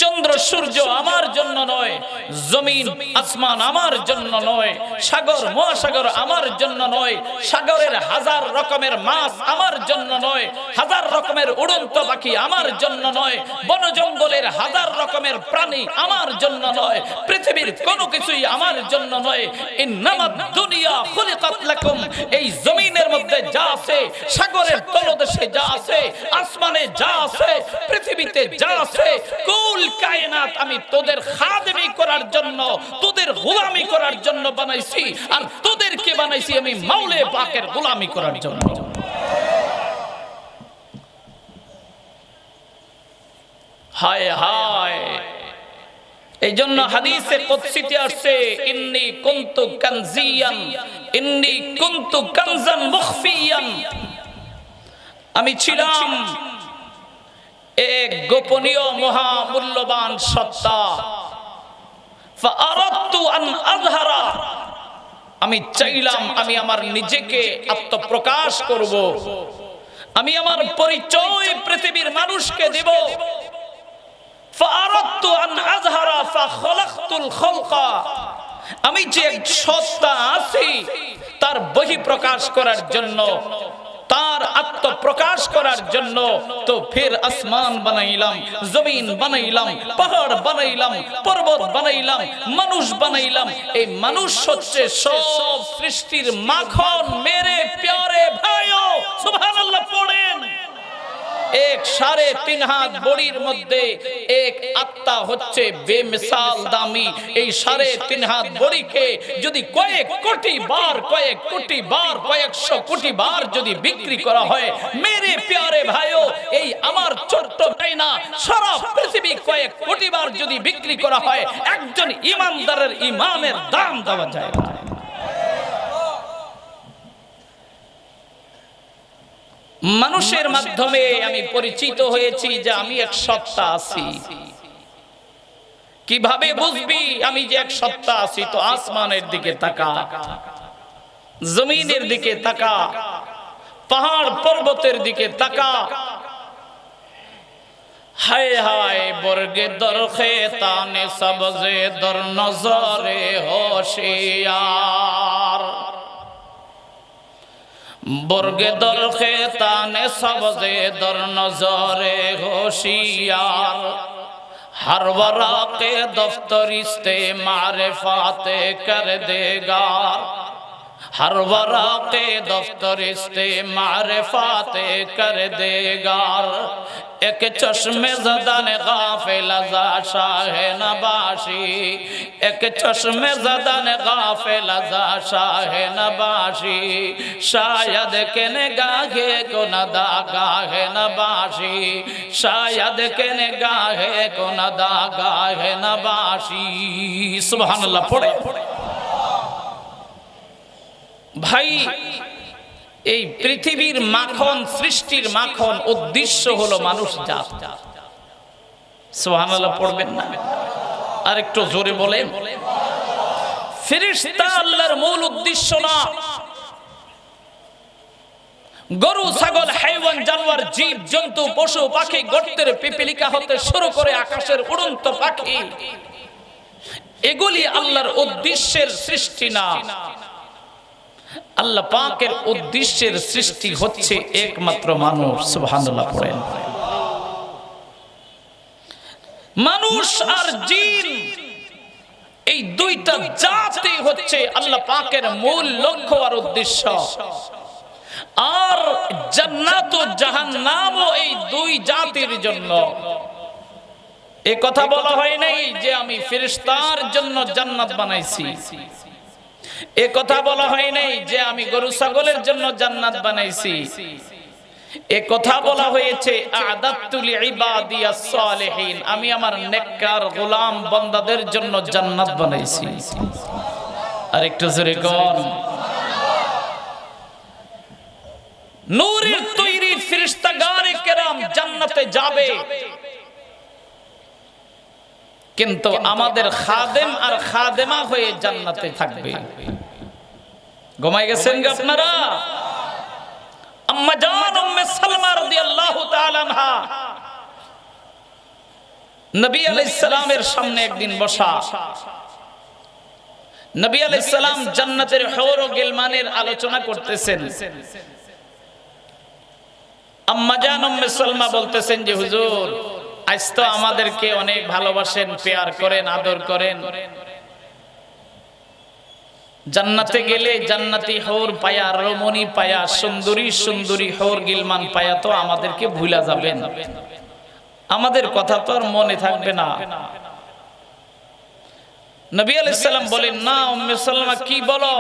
চন্দ্র সূর্য আমার জন্য নয়, জমিন আসমান আমার জন্য নয়, সাগর মহাসাগর আমার জন্য নয়, সাগরের হাজার রকমের মাছ আমার জন্য নয়, হাজার রকমের উড়ন্ত পাখি আমার জন্য নয়, বন জঙ্গলের হাজার রকমের প্রাণী আমার জন্য নয়, পৃথিবীর কোনো কিছুই আমার জন্য নয়। ইন্নামাদ দুনিয়া খুলিকাত লাকুম, এই জমিনের মধ্যে যা আছে, সাগরের তলদেশে যা আছে, আসমানে যা আছে, পৃথিবীতে যা আছে, কুল কায়নাত আমি তোদের খাদেমি করার জন্য, তোদের গোলামি করার জন্য বানাইছি। আর তোদেরকে বানাইছি আমি মাওলা পাকের গোলামি করার জন্য। হায় হায়, এই জন্য হাদিসে কুদসিতে আসছে, ইন্নী কুনতু কানজিয়ান, ইন্নী কুনতু কানজান মুখফিয়ান, আমি ছিলাম এক গোপনীয় মহামূল্যবান সত্তা। ফাআরাদতু আন আযহারা, আমি চাইলাম আমি আমার নিজেকে আত্মপ্রকাশ করব, আমি আমার পরিচয় পৃথিবীর মানুষকে দেব। ফাআরাদতু আন আযহারা ফাখালাকতুল খালকা, আমি যে এক সত্তা আছি তার বহিঃপ্রকাশ করার জন্য, তার আত্মপ্রকাশ করার জন্য তো ফির আসমান বানাইলাম, জমিন বানাইলাম, পাহাড় বানাইলাম, পর্বত বানাইলাম, মানুষ বানাইলাম। এই মানুষ হচ্ছে সব সৃষ্টির মাখন। মেরে প্যারে ভাইও সুবহানাল্লাহ পড়েন। এক 3.5 হাত বড়ির মধ্যে এক আত্মা হচ্ছে বেমিসাল দামি। এই 3.5 হাত বড়িকে যদি কয়েক কোটি বার, কয়েক কোটি বার, কয়েকশো কোটি বার যদি বিক্রি করা হয়, মেরে প্যারে ভাইও, এই আমার ছোট্ট ভাই না, সারা পৃথিবী কয়েক কোটি বার যদি বিক্রি করা হয়, একজন ইমানদারের ইমানের দাম দেওয়া যায় না। মানুষের মাধ্যমে আমি পরিচিত হয়েছি যে আমি এক সত্তা আছি। কিভাবে বুঝবি আমি যে এক সত্তা আছি? তো আসমানের দিকে তাকা, জমিনের দিকে তাকা, পাহাড় পর্বতের দিকে তাকা। হায় হায়, বর্গে দর খেতানে সবজে দর নজরে হোশিয়ার, বর্গে দর খেতানে সবজে দর নজরে হোশিয়ার, हर वराक़े दफ्तरिस्ते मारिफ़ाते कर देगा, हर वराक़े दफ्तरिस्ते मारिफ़ाते कर देगा। एक चश्मे ज़दन गाफ़िल ज़ा शाह नबाशी, एक चश्मे ज़दन गाफ़िल ज़ा शाह नबाशी, शायद के निगाहे को नदा गाहे नबाशी, शायद के निगाहे को नदा गाहे नबाशी। सुबहानल्लाह पढ़े भाई। এই পৃথিবীর মাখন, সৃষ্টির মাখন, উদ্দেশ্য হলো মানুষ জাত। সুবহানাল্লাহ পড়বেন না? আর একটু জোরে বলেন। ফেরেশতা আল্লাহর মূল উদ্দেশ্য না। গরু, ছাগল, হাইওয়ান, জানোয়ার, জীব জন্তু, পশু পাখি, গর্তের পিপলিকা হতে শুরু করে আকাশের উড়ন্ত পাখি, এগুলি আল্লাহর উদ্দেশ্যের সৃষ্টি না। আল্লাহ পাকের উদ্দেশ্যের সৃষ্টি হচ্ছে একমাত্র মানুষ। সুবহানাল্লাহ পড়েন। মানুষ আর জিন, এই দুইটা জাতি হচ্ছে আল্লাহ পাকের মূল লক্ষ্য আর উদ্দেশ্য। আর জান্নাত ও জাহান্নামও এই দুই জাতির জন্য। এ কথা বলা হয় নাই যে আমি ফেরেশতার জন্য জান্নাত বানাইছি, এ কথা বলা হয় নাই যে আমি গরু ছাগলের জন্য জান্নাত বানাইছি। এ কথা বলা হয়েছে আ'দাতু লিইবাদিয়াস সালিহিন, আমি আমার নেককার গোলাম বান্দাদের জন্য জান্নাত বানাইছি। আর একটু জোরে কোন নূরের তৈরি ফেরেশতাগারে কেরাম জান্নাতে যাবে, কিন্তু আমাদের খাদেম আর খাদেমা হয়ে জান্নাতে থাকবে। ঘুমাই গেছেন আপনারা? আম্মা জান উম্মে সালমা রাদিয়াল্লাহু তাআলা আনহা নবী আলাইহিস সালামের সামনে একদিন বসা। নবী আলাইহিস সালাম জান্নাতের হুর ও গিলমানের আলোচনা করতেছেন। আম্মা জান উম্মে সালমা বলতেছেন যে হুজুর, আজ তো আমাদেরকে অনেক ভালোবাসেন, পেয়ার করেন, আদর করেন, জান্নাতে গেলে জান্নাতি হুর পায়া, রমণী পায়া, সুন্দরী সুন্দরী হুর গিলমান পায়া তো আমাদেরকে ভুলা যাবেন, আমাদের কথা তো আর মনে থাকবে না। নবী আলাইহিস সালাম বলেন, না উম্মে সালমা, কি বলো,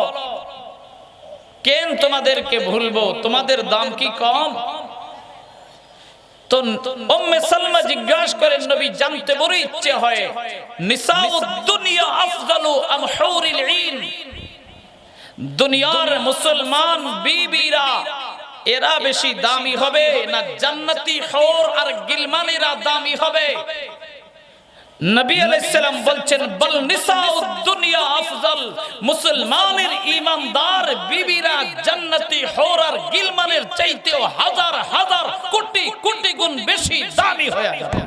কেন তোমাদেরকে ভুলবো, তোমাদের দাম কি কম? তো উম্মে সালমা জিজ্ঞাসা করেন, নবী জানতে বড় ইচ্ছে হয়, নিসাউদ দুনিয়া আফজালু আম হুরিল ঈন, দুনিয়ার মুসলমান বিবিরা এরা বেশি দামি হবে না জান্নাতি হুর আর গিলমানেরা দামি হবে? নবী আলাইহিস সালাম বলছেন, বল নিসাউদ দুনিয়া আফজাল, মুসলমানের ঈমানদার বিবিরা জান্নাতি হুর আর গিলমানের চাইতেও হাজার হাজার কোটি কোটি গুণ বেশি দামি হয়ে যাবে।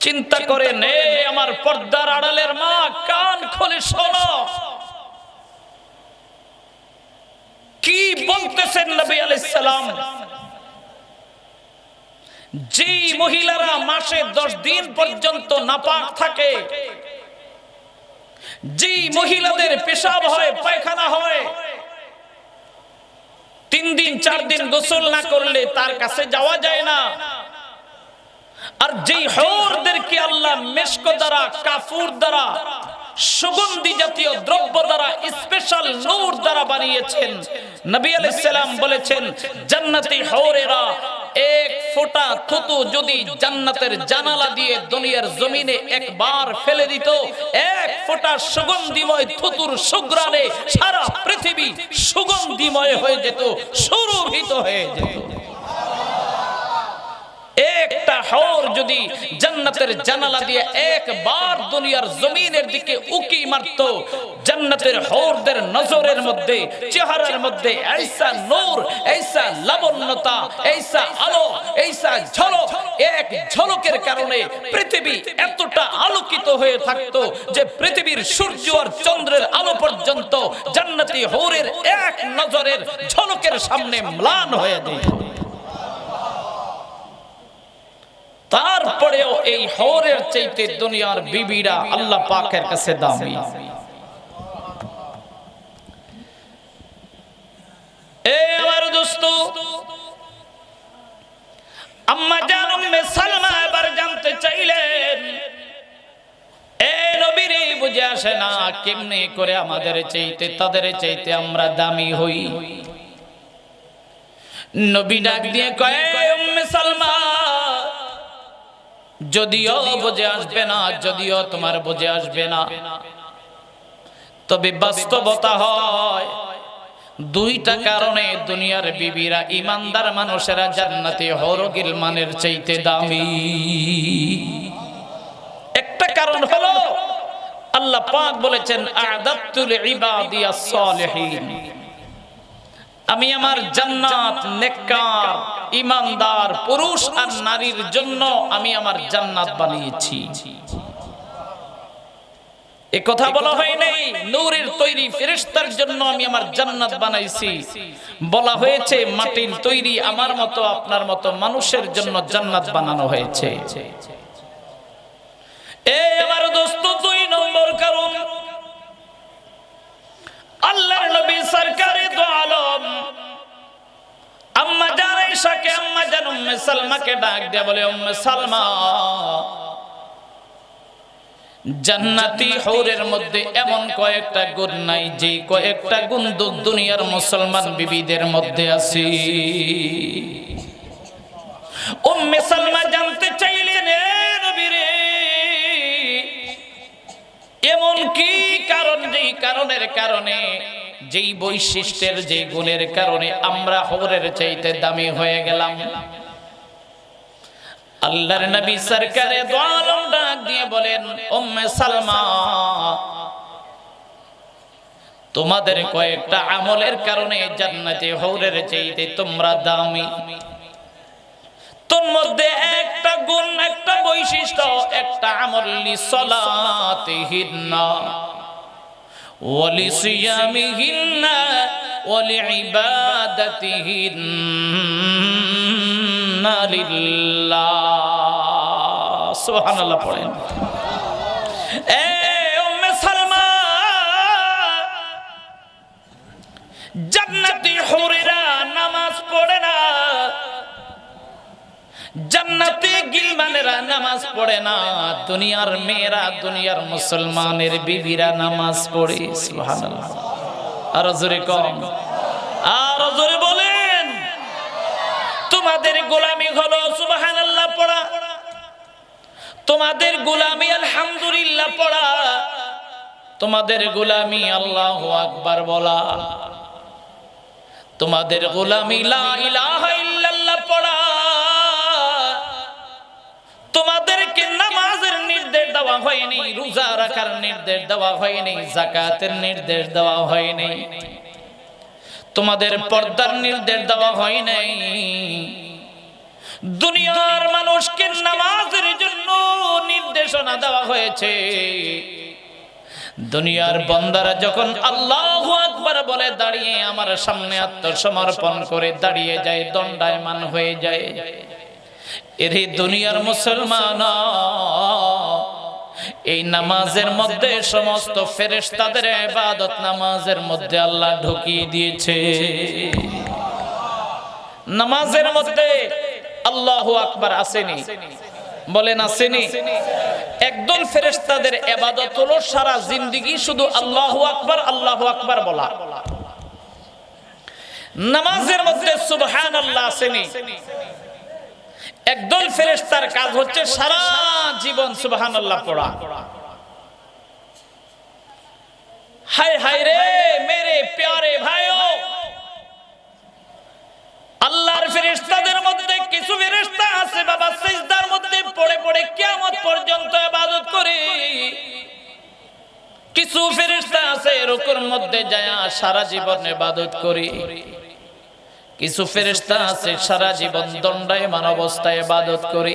চিন্তা করে নে আমার পর্দার আড়ালের মা, কান খুলে শোনো কি বলতেছেন নবী আলাইহিস সালাম। যে মহিলারা মাসে 10 দিন পর্যন্ত নাপাক থাকে, যে মহিলাদের পেশাব হয়, পায়খানা হয়, 3 দিন 4 দিন গোসল না করলে তার কাছে যাওয়া যায় না, আর যেই হুরদেরকে আল্লাহ মেশক দ্বারা, কাফুর দ্বারা, সুগন্ধি জাতীয় দ্রব্য দ্বারা, স্পেশাল নূর দ্বারা বানিয়েছেন, নবী আলাইহিস সালাম বলেছেন জান্নাতি হুরেরা এক ফোঁটা থুতু যদি জান্নাতের জানালা দিয়ে দুনিয়ার জমিনে একবার ফেলে দিত, এক ফোঁটা সুগন্ধিময় থুতুর সুঘ্রাণে সারা পৃথিবী সুগন্ধিময় হয়ে যেত, সুরভিত হয়ে যেত। একটা হুর যদি জান্নাতের জানালা দিয়ে একবার দুনিয়ার জমিনের দিকে উকি মারত, জান্নাতের হুরদের নজরের মধ্যে, চেহারার মধ্যে ऐसा নূর, ऐसा লাবণ্যতা, ऐसा আলো, ऐसा ঝলক, এক ঝলকের কারণে পৃথিবী এতটা আলোকিত হয়ে থাকতো যে পৃথিবীর সূর্য আর চন্দ্রের আলো পর্যন্ত জান্নাতি হুরের এক নজরের ঝলকের সামনে ম্লান হয়ে যেত। তারপরেও এই হুরের চাইতে দুনিয়ার বিবিরা আল্লাহ পাকের কাছে দামি। এ আমার দোস্ত, আম্মা জান উম্মে সালমা এবার জানতে চাইলেন, এ নবীর বুঝে আসে না কেমনে করে আমাদের চাইতে, তাদের চাইতে আমরা দামি হই। নবী ডাক দিয়ে কয়, উম্মে সালমা, যদিও বুঝে আসবে না, যদিও তোমার বুঝে আসবে না, তবে বাস্তবতা হয় দুইটা কারণে দুনিয়ার বিবিরা, ইমানদার মানুষেরা জান্নাতে হুর গিলমানের চাইতে দামি। একটা কারণ হলো আল্লাহ পাক বলেছেন আ'দাতু লিইবাদিয়াস সালিহিন, আমি আমার জান্নাত নেককার ঈমানদার পুরুষ আর নারীর জন্য আমি আমার জান্নাত বানিয়েছি। এই কথা বলা হয় নাই নূরের তৈরি ফেরেশতার জন্য আমি আমার জান্নাত বানাইছি, বলা হয়েছে মাটির তৈরি আমার মতো আপনার মতো মানুষের জন্য জান্নাত বানানো হয়েছে। এই আমার দোস্ত, 2 নম্বর কারণ, আল্লাহর নবী সরকারে দো আলম আম্মা জান আয়েশাকে, আম্মা জান উম্মে সালমাকে ডাক দিয়ে বলে, উম্মে সালমা, জান্নাতি হৌরের মধ্যে এমন কয়েকটা গুণ নাই যে কয়েকটা গুণ দুনিয়ার মুসলমান বিবিদের মধ্যে আছে। উম্মে সালমা জানতে চাইলেন, নবী রে, এমন কি কারণ, যেই কারণের কারণে, যেই বৈশিষ্ট্যের, যেই গুণের কারণে আমরা হৌরের চাইতে দামি হয়ে গেলাম? আল্লাহর নবী সরকারে দো আলম ডাক দিয়ে বলেন, উম্মে সালমা, তোমাদের কয়েকটা আমলের কারণে জান্নাতে হৌরের চাইতে তোমরা দামি। তোর মধ্যে একটা গুণ, একটা বৈশিষ্ট্য, একটা আমল, লিসলাতিহিন্না ওয়া লিসিয়ামিহিন্না ওয়া লিইবাদাতিহিন্না লিল্লাহ। সুবহানাল্লাহ পড়েন। এ উম্মে সালমা, জান্নাতি হুরেরা নামাজ পড়ে না, জান্নাতি গিলমানেরা নামাজ পড়ে না, দুনিয়ার মেয়েরা, দুনিয়ার মুসলমানের বিবিরা নামাজ পড়ে। সুবহানাল্লাহ। আর জোরে কম, আর জোরে বলেন। তোমাদের গোলামি হলো সুবহানাল্লাহ পড়া, তোমাদের গোলামি আলহামদুলিল্লাহ পড়া, তোমাদের গোলামি আল্লাহু আকবার বলা, তোমাদের গোলামি লা ইলাহা ইল্লাল্লাহ পড়া। তোমাদেরকে নামাজের নির্দেশ দেওয়া হয়নি, রোজা রাখার নির্দেশ দেওয়া হয়নি, যাকাতের নির্দেশ দেওয়া হয়নি, তোমাদের পর্দার নির্দেশ দেওয়া হয় নাই। দুনিয়ার মানুষকে নামাজের জন্য নির্দেশনা দেওয়া হয়েছে। দুনিয়ার বান্দারা যখন আল্লাহু আকবার বলে দাঁড়িয়ে আমার সামনে আত্মসমর্পণ করে দাঁড়িয়ে যায়, দণ্ডায়মান হয়ে যায়। এরে দুনিয়ার মুসলমান, এই নামাজের মধ্যে সমস্ত ফেরেশতাদের ইবাদত নামাজের মধ্যে আল্লাহ ঢুকিয়ে দিয়েছে। নামাজের মধ্যে আল্লাহু আকবার আসেনি, বলেন আসেনি? একদল ফেরেশতাদের ইবাদত হলো সারা জিন্দেগি শুধু আল্লাহু আকবার, আল্লাহু আকবার বলা। নামাজের মধ্যে সুবহানাল্লাহ আসেনি। একদল ফেরেশতার কাজ হচ্ছে সারা জীবন সুবহানাল্লাহ পড়া। হায় হায় রে মেরে প্যারে ভাইও, আল্লাহর ফেরেশতাদের মধ্যে কিছু ফেরেশতা আছে বাবা, সিজদার মধ্যে পড়ে পড়ে কিয়ামত পর্যন্ত ইবাদত করে। কিছু ফেরেশতা আছে রুকুর মধ্যে যায় সারা জীবন ইবাদত করে। কিছু ফেরেশতা আছে সারা জীবন দণ্ডায়মান অবস্থায় ইবাদত করে।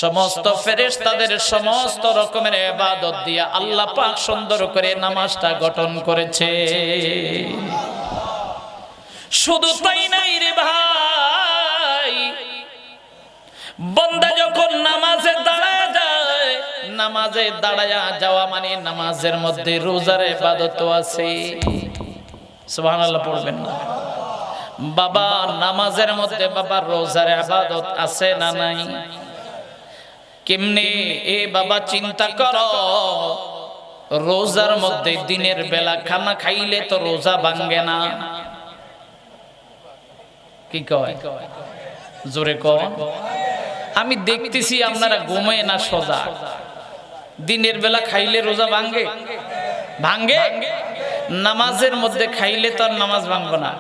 সমস্ত ফেরেশতাদের সমস্ত রকমের ইবাদত দিয়ে আল্লাহ পাক সুন্দর করে নামাজটা গঠন করেছে। শুধু তাই নাই রে ভাই, বান্দা যখন নামাজে দাঁড়ায় যায়, নামাজে দাঁড়ায়া যাওয়া মানে নামাজের মধ্যে রোজার ইবাদত আছে। সুবহানাল্লাহ পড়বেন না বাবা? নামাজের মধ্যে বাবা রোজার ইবাদত আছে না নাই? কেমনে এ বাবা চিন্তা করো, রোজার মধ্যে দিনের বেলা খানা খাইলে তো রোজা ভাঙে না। কি কয়? জোরে কয়। আমি দেখতেছি আপনারা ঘুমায় না সোজা। দিনের বেলা খাইলে রোজা ভাঙে? ভাঙে। নামাজের মধ্যে খাইলে তো আর নামাজ ভাঙবে না।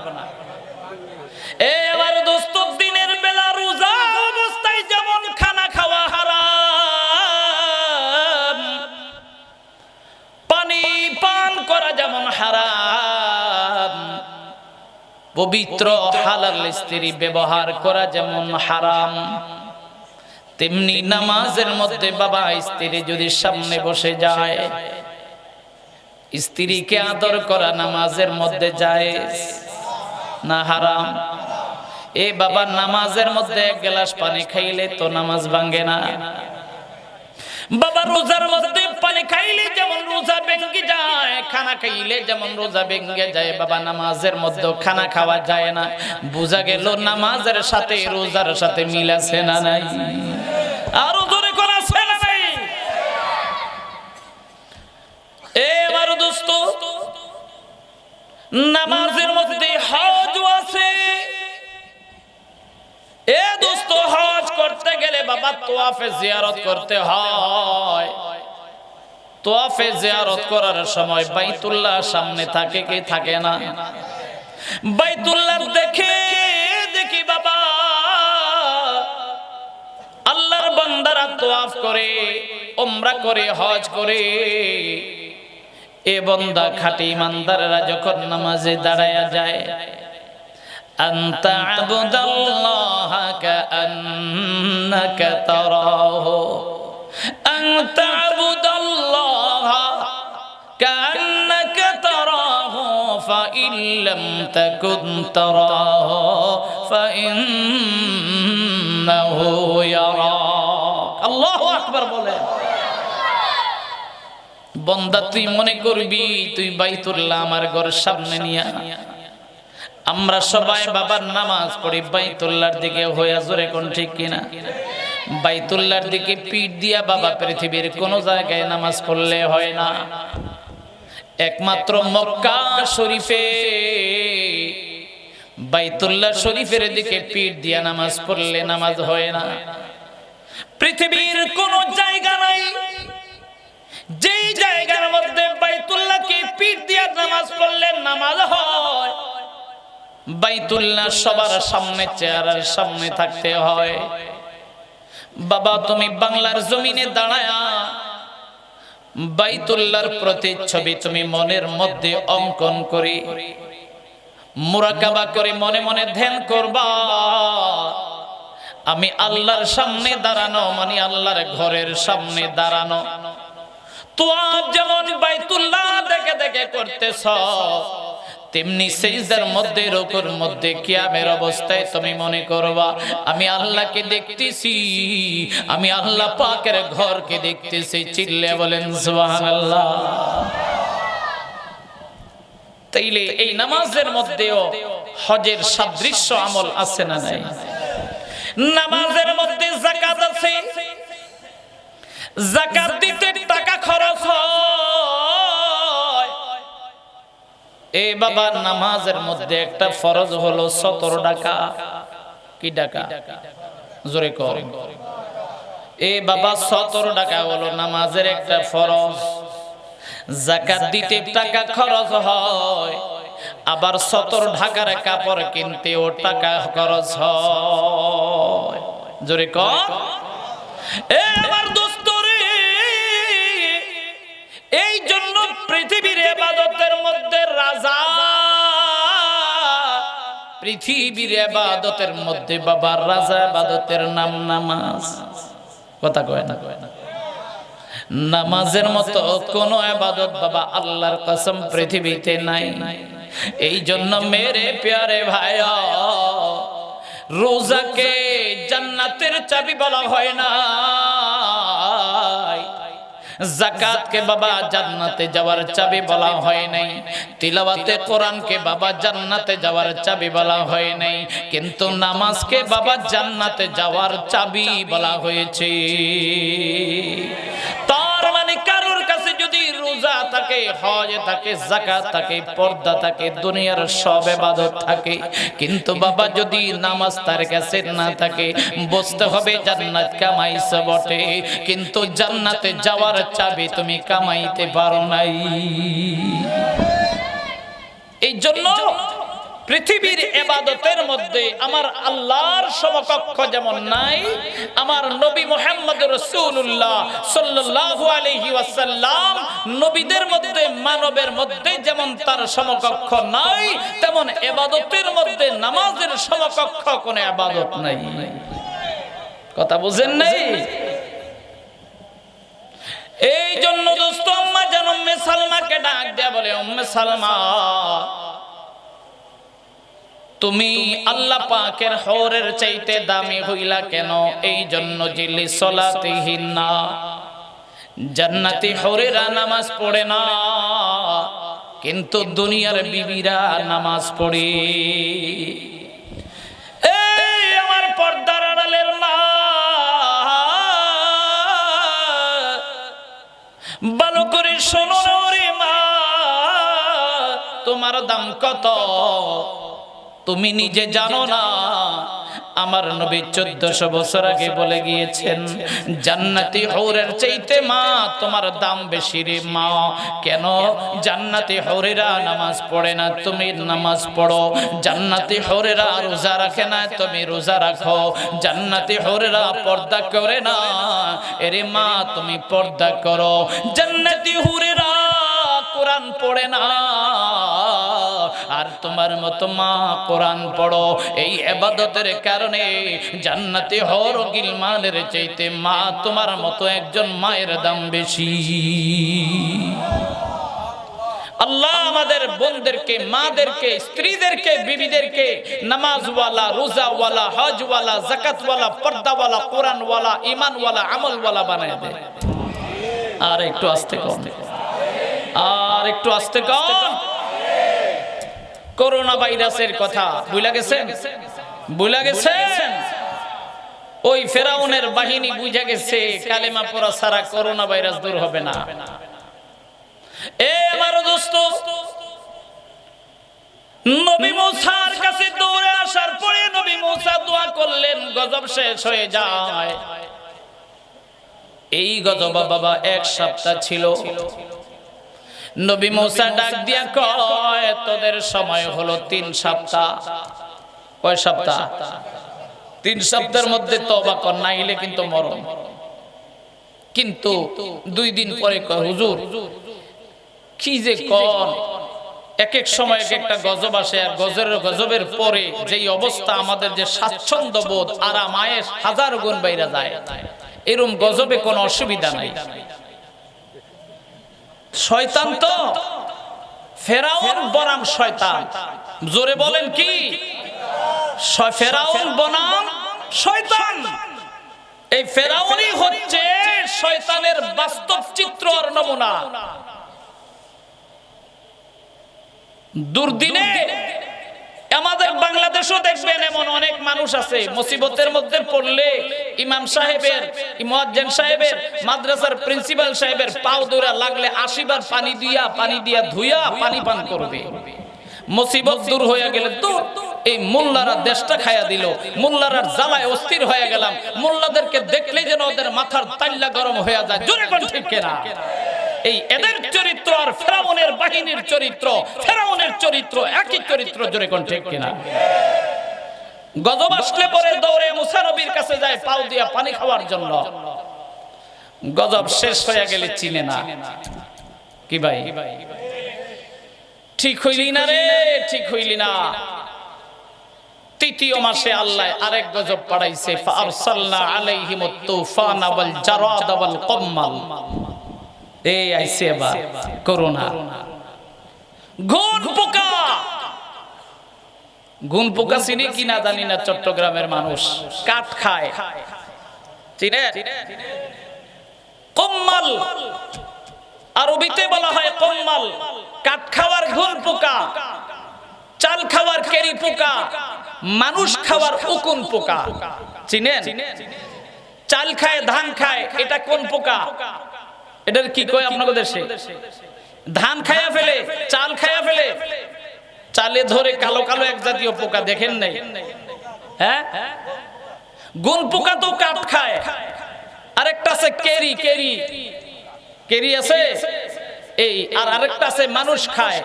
এ আমার দোস্ত, দিনের বেলা রোজা অবস্থায় যেমন খানা খাওয়া হারাম, পানি পান করা যেমন হারাম, পবিত্র হালাল স্ত্রী ব্যবহার করা যেমন হারাম, তেমনি নামাজের মধ্যে বাবা স্ত্রী যদি সামনে বসে যায়, স্ত্রীকে আদর করা নামাজের মধ্যে জায়েজ না হারাম? এ বাবা নামাজের মধ্যে এক গ্লাস পানি খাইলে তো নামাজ ভাঙে না। বাবা রোজার মধ্যে পানি খাইলে যেমন রোজা ভেঙে যায়, খানা খাইলে যেমন রোজা ভেঙে যায়, বাবা নামাজের মধ্যে খানা খাওয়া যায় না। বোঝা গেল নামাজের সাথে রোজার সাথে মিল আছে না নাই? আরো জোরে করে আছে না নাই? এ আমার দোস্ত, নামাজের মধ্যে হজ আছে। এ দোস্ত, হজ করতে গেলে বাবা তোয়াফে জিয়ারত করতে হয়। তোয়াফে জিয়ারত করার সময় বাইতুল্লাহ সামনে থাকে কি থাকে না? বাইতুল্লাহ দেখে দেখি বাবা আল্লাহর বান্দারা তোয়াফ করে, উমরা করে, হজ করে। এ বান্দা খাঁটি ইমানদাররা যখন নামাজে দাঁড়ায়া যায়, আনতা আবুদাল্লাহ কাআন্নাকা তারাহু, আনতা আবুদাল্লাহ কাআন্নাকা তারাহু, ফাইন লাম তাকুন তারাহু ফাইন্নাহু ইয়ারাক। আল্লাহু আকবার বলেন। বান্দা তুই মনে করবি তুই বাইতুল্লাহ আমার ঘরের সামনে নিয়া। আমরা সবাই বাবার নামাজ পড়ি বাইতুল্লাহর দিকে হইয়া, জোরে কোন ঠিক কিনা? বাইতুল্লাহর দিকে পিঠ দিয়া বাবা পৃথিবীর কোন জায়গায় নামাজ পড়লে হয় না। একমাত্র মক্কা শরীফে বাইতুল্লাহ শরীফের দিকে পিঠ দিয়া নামাজ পড়লে নামাজ হয় না। পৃথিবীর কোন জায়গা নাই যেই জায়গার মধ্যে বাইতুল্লাহকে পিঠ দিয়া নামাজ পড়লে নামাজ হয়। বাইতুল্লাহ সবার সামনে, চেহারার সামনে থাকতে হয়। বাবা তুমি বাংলার জমিনে দাঁড়ায়া বাইতুল্লাহর প্রতিচ্ছবি তুমি মনের মধ্যে অঙ্কন করে মুরাকাবা করে মনে মনে ধ্যান করবা। আমি আল্লাহর সামনে দাঁড়ানো মানে আল্লাহর ঘরের সামনে দাঁড়ানো। তোয়াফ যেমন বাইতুল্লাহ দেখে দেখে করতেছ, তেমনি সিজদার মধ্যে, রুকুর মধ্যে, কিয়ামের অবস্থায় তুমি মনে করবা আমি আল্লাহকে দেখতেছি, আমি আল্লাহ পাকের ঘরকে দেখতেছি। চিল্লে বলেন সুবহানাল্লাহ। তাইলে এই নামাজের মধ্যেও হজের সাদৃশ্য আমল আছে না নাই? নামাজের মধ্যে যাকাত আছে। যাকাত দিতে টাকা খরচ হয়। এ বাবা নামাজের মধ্যে একটা ফরজ হলো 17 টাকা। কি টাকা? জোরে কর। এ বাবা 17 টাকা হলো নামাজের একটা ফরজ। যাকাত দিতে টাকা খরচ হয়, আবার 17 ঢাকার কাপড় কিনতেও টাকা খরচ হয়। জোরে কর। এ আমার দোস্ত রে, এই জন্য পৃথিবীর ইবাদতের মধ্যে রাজা, পৃথিবীর ইবাদতের মধ্যে বাবা রাজা ইবাদতের নাম নামাজ। কথা কয় না? নামাজের মতো কোন ইবাদত বাবা আল্লাহর কসম পৃথিবীতে নাই। এই জন্য মেরে প্যারে ভাইয়া, রোজাকে জান্নাতের চাবি বলা হয় না, যাকাতকে বাবা জান্নাতে যাওয়ার চাবি বলা হয় নাই, তিলাওয়াতে কোরআনকে বাবা জান্নাতে যাওয়ার চাবি বলা হয় নাই, কিন্তু নামাজকে বাবা জান্নাতে যাওয়ার চাবি বলা হয়েছে। তার মানে কারোর কাছে যদি রোজা থাকে, হজ থাকে, যাকাত থাকে, পর্দা থাকে, দুনিয়ার সব ইবাদত থাকে, কিন্তু বাবা যদি নামাজ তার কাছে না থাকে, বুঝতে হবে জান্নাত কামাইছে বটে, কিন্তু জান্নাতে যাওয়ার চাবি তুমি কামাইতে পারো নাই। এই জন্য পৃথিবীর ইবাদতের মধ্যে আমার আল্লাহর সমকক্ষ যেমন নাই, আমার নবী মুহাম্মদ রাসূলুল্লাহ সাল্লাল্লাহু আলাইহি ওয়াসাল্লাম নবীদের মধ্যে, মানবের মধ্যে যেমন তার সমকক্ষ নাই, তেমন ইবাদতের মধ্যে নামাজের সমকক্ষ কোনো ইবাদত নাই। কথা বুঝেন নাই? এই জন্য দোস্ত আম্মা জান উম্মে সালমাকে ডাক দেয়া বলে, উম্মে সালমা তুমি আল্লাহ পাকের হরের চাইতে দামি হইলা কেন? এই জন্য জিলি সলাতিহিন্না, জান্নাতি হৌরেরা নামাজ পড়ে না, কিন্তু দুনিয়ার বিবিরা নামাজ পড়ে। এই আমার পর্দার আড়ালের মা, ভালো করে শোনো রে মা, তোমার দাম কত তুমি নিজে জানো না। আমার নবী 1400 বছর আগে বলে গিয়েছেন, জান্নাতি হৌরের চাইতে মা তোমার দাম বেশি রে মা। কেন? জান্নাতি হৌরেরা নামাজ পড়ে না, তুমি নামাজ পড়ো। জান্নাতি হৌরেরা রোজা রাখে না, তুমি রোজা রাখো। জান্নাতি হৌরেরা পর্দা করে না, এরে মা তুমি পর্দা করো। জান্নাতি হৌরেরা কোরআন পড়ে না, আর তোমার মতো মা কোরআন পড়ো। এই ইবাদতের কারণে জান্নাতি হর গিলমানের চাইতে মা তোমার মতো একজন মায়ের দাম বেশি। আল্লাহ আমাদের বোনদেরকে, মাদেরকে, স্ত্রীদেরকে, বিবিদেরকে নামাজওয়ালা, রোজাওয়ালা, হজওয়ালা, যাকাতওয়ালা, পর্দাওয়ালা, কোরআনওয়ালা, ঈমানওয়ালা, আমলওয়ালা বানায় দেয়। আর একটু আস্তে কম, আর একটু আস্তে কম। করোনা ভাইরাসের কথা ভুলে গেছেন? ভুলে গেছেন? ওই ফেরাউনের বাহিনী বুঝে গেছে কালেমা পড়া ছাড়া করোনা ভাইরাস দূর হবে না। এ আমার দোস্ত, নবী মুসার কাছে দৌড়ে আসার পরে নবী মুসা দোয়া করলেন, গজব শেষ হয়ে যায়। এই গজব বাবা এক সপ্তাহ ছিল। নবী মুসা ডাক দিয়া কয়, তোদের সময় হলো 3 সপ্তাহ। কয় সপ্তাহ? 3 সপ্তাহের মধ্যে তওবা কর, নাইলে কিন্তু মরণ। কিন্তু 2 দিন পরে কয়, হুজুর কি যে কোন, এক এক সময় এক একটা গজব আসে, আর গজবের পরে যেই অবস্থা, আমাদের যে স্বাচ্ছন্দ্য বোধ, আরাম আয়েশ 1000 গুণ বাইরে যায়। এরকম গজবে কোনো অসুবিধা নাই। শয়তান তো ফেরাউন বনাম শয়তান, জোরে বলেন কি? ফেরাউন বনাম শয়তান। এই ফেরাউনই হচ্ছে শয়তানের বাস্তব চিত্র আর নমুনা। দুর্দিনে আমাদের বাংলাদেশও দেখবেন এমন অনেক মানুষ আছে, মুসিবতের মধ্যে পড়লে ইমাম সাহেবের, মুয়াজ্জিন সাহেবের, মাদ্রাসার প্রিন্সিপাল সাহেবের পাও ধরে লাগলে 80 বার পানি দিয়া ধুইয়া পানি পান করবে। মুসিবত দূর হয়ে গেলে তো এই মোল্লারা দেশটা খায়া দিল, মোল্লারা জ্বালায় অস্থির হয়ে গেলাম, মোল্লাদেরকে দেখলে যেন ওদের মাথার তাল্লা গরম হয়ে যায়। জোরে কোন ঠিক কিনা? এই এদের চরিত্র আর ফেরাউনের বাহিনীর চরিত্র, ফেরাউনের চরিত্র একই চরিত্র। জোরে কোন ঠিক কিনা? গজব আসলে পরে দৌড়ে মুসা নবীর কাছে যায় পাও দিয়া পানি খাওয়ার জন্য। গজব শেষ হয়ে গেলে চিনে না। কি ভাই, ঠিক হইলি না রে, ঠিক হইলি না। 3য় মাসে আল্লাহ আরেক গজব পাঠাইছে, ফারসালনা আলাইহিমুত তুফানা ওয়াল জারাদ ওয়াল কম্মাল। এই আইছে এবার করোনা। গুণ পোকা, গুণ পোকা চিনি কি না জানি না, চট্টগ্রামের মানুষ কাঠ খায়, চিনে? কম্মাল আরবিতে বলা হয় কম্মাল। কাঠ খাওয়ার গুণ পোকা, চাল খাওয়ার কেরি পোকা, মানুষ খাওয়ার উকুন পোকা। চিনেন? চাল খায়, ধান খায়, এটা কোন পোকা? এটার কি কয় আপনাদের দেশে? ধান খায়া ফেলে, চাল খায়া ফেলে, চালে ধরে কালো কালো এক জাতীয় পোকা, দেখেন নাই? হ্যাঁ, গুণ পোকা তো কাঠ খায়। আরেকটা আছে কেরি, কেরি কেরি আছে এই, আর আরেকটা আছে মানুষ খায়,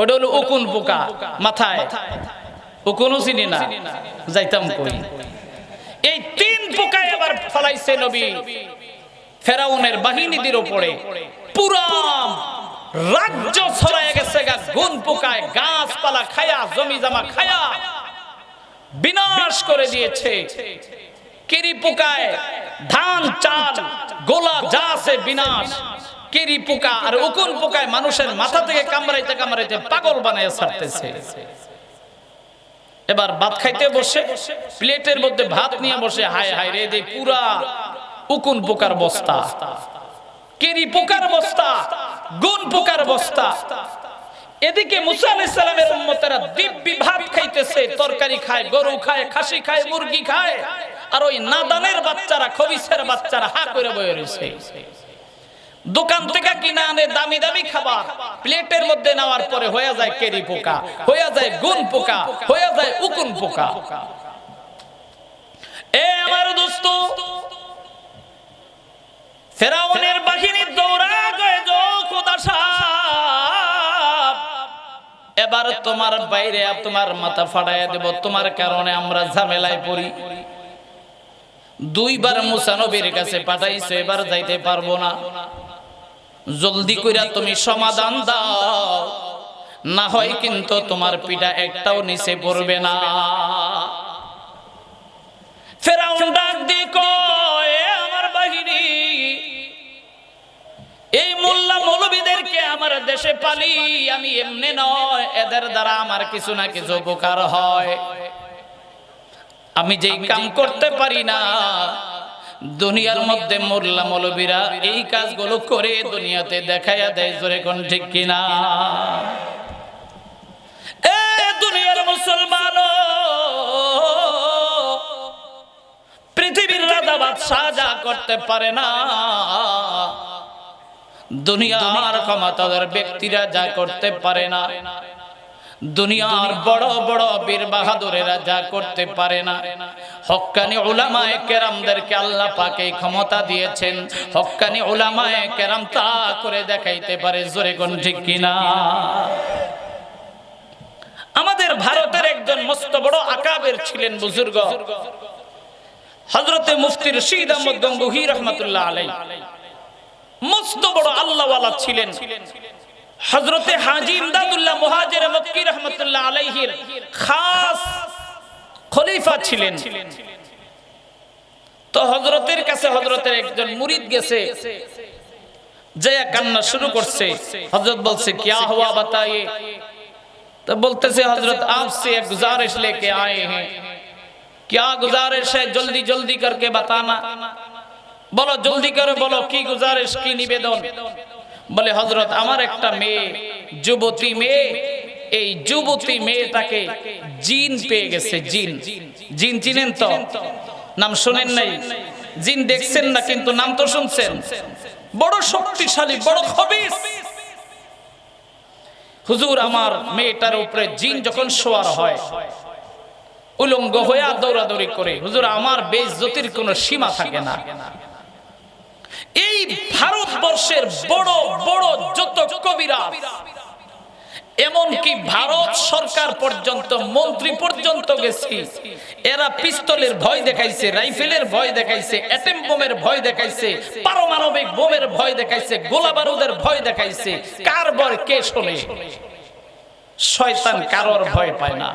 ওটা হলো উকুন পোকা। মাথায় উকুনও চিনি না, যাইতাম কই। এই 3 পোকা এবার ফলাইছে নবী ফেরাউনের বাহিনীদের উপরে। পুরা রাজ্য ছড়ায় গেছে গুণ পোকায়, গাছপালা খায়া, জমি জমা খায়া বিনাশ করে দিয়েছে। কেরি পোকায় ধান, চাল, গোলা যা আছে বিনাশ। কেরি পোকা আর উকুন পোকায় মানুষের মাথা থেকে কামড়াইতে কামড়াইতে পাগল বানায় ছাড়তেছে। এবার ভাত খাইতে বসে, প্লেটের মধ্যে ভাত নিয়ে বসে, হায় হায় রে, পুরা উকুন পোকার বস্তা। কেরি পোকার বস্তা, গুণ পোকার বস্তা। এদিকে মুসা আলাইহিস সালামের উম্মতেরা দিব্যি ভাত খাইতেছে, তরকারি খায়, গরু খায়, খাসি খায়, মুরগি খায়, আর ওই নাদানের বাচ্চারা, খবিসের বাচ্চারা হা করে বসে রয়েছে। দোকান থেকে কিনা আনে দামি দামি খাবার, প্লেটের মধ্যে নেওয়ার পরে হয়ে যায় কেরি পোকা, হয়ে যায় গুণ পোকা, হয়ে যায় উকুন পোকা। এ আমার দোস্ত, ফেরাউনের বাহিনী দৌড়া গয়ে যো খোদা সাহেব, এবার তোমার বাইরে তোমার মাথা ফাটাইয়া দেব, তোমার কারণে আমরা ঝামেলায় পড়ি। দুইবার মুসা নবীর কাছে পাঠাইছে, এবার যাইতে পারবো না, জলদি কইরা তুমি সমাধান দাও, না হয় কিন্তু তোমার পিঠা একটাও নিচে পড়বে না। ফেরাউন ডাক দিয়ে কয়, আমার বাহিনী, এই মোল্লা মৌলবীদেরকে আমার দেশে পালি আমি এমনি নয়, এদের দ্বারা আমার কিছু না কিছু উপকার হয়। আমি যেই কাম করতে পারি না, দুনিয়ার মধ্যে মোল্লা মৌলবীরা এই কাজগুলো করে দুনিয়াতে দেখাইয়া দেয়। জোরে কোন ঠিক কিনা? এ দুনিয়ার মুসলমান, পৃথিবীর রাজা বাদশাহ যা করতে পারে না, দুনিয়ার ক্ষমতাধর ব্যক্তিরা যা করতে পারে না, দুনিয়ার বড় বড় বীর বাহাদুরেরা যা করতে পারে না, হক্কানি উলামায়ে কেরামদেরকে আল্লাহ পাক এই ক্ষমতা দিয়েছেন। হক্কানি উলামায়ে কেরাম তা করে দেখাইতে পারে। জোরে কোন ঠিক কিনা? আমাদের ভারতের একজন মস্ত বড় আকাবের ছিলেন, বুজুর্গ, হযরতে মুফতি রশিদ আহমদ গঙ্গুহি রাহমাতুল্লাহ আলাইহি, মস্ত বড় আল্লাহওয়ালা ছিলেন। হযরতে হাজী ইমদাদুল্লাহ মুহাজির মক্কি রাহমাতুল্লাহ আলাইহির খাস খলিফা ছিলেন। তো হযরতের কাছে হযরতের একজন মুরিদ গেছে, যে কান্না শুরু করছে। হযরত বলছে, क्या हुआ बताइए? तो बोलते हजरत आपसे एक गुजारिश लेके आए हैं। क्या गुजारिश है? जल्दी जल्दी करके बताना। बोलो जल्दी करो, बोलो की गुजारिश, की निवेदन? बोले हजरत আমার একটা মেয়ে, যুবতী মেয়ে, এই যুবতী মেয়েটাকে জিন পেয়ে গেছে। জিন, জিন চিনেন তো? নাম শুনেন নাই? জিন দেখছেন না, কিন্তু নাম তো শুনছেন। বড় শক্তিশালী, বড় খবিস। হুজুর আমার মেয়েটার উপরে জিন যখন সওয়ার হয়, উলঙ্গ হয়ে দৌড়াদৌড়ি করে, হুজুর আমার বেইজ্জতির কোনো সীমা থাকে না। এই ভারতবর্ষের বড় বড় যত কবিরাজ, এমনকি ভারত সরকার পর্যন্ত, মন্ত্রী পর্যন্ত গেছি, এরা পিস্তলের ভয় দেখাইছে, রাইফেলের ভয় দেখাইছে, অ্যাটম বোমের ভয় দেখাইছে, পারমাণবিক বোমের ভয় দেখাইছে, গোলা বারুদের ভয় দেখাইছে। কার ভয় কে শোনে? শয়তান কারোর ভয় পায় না।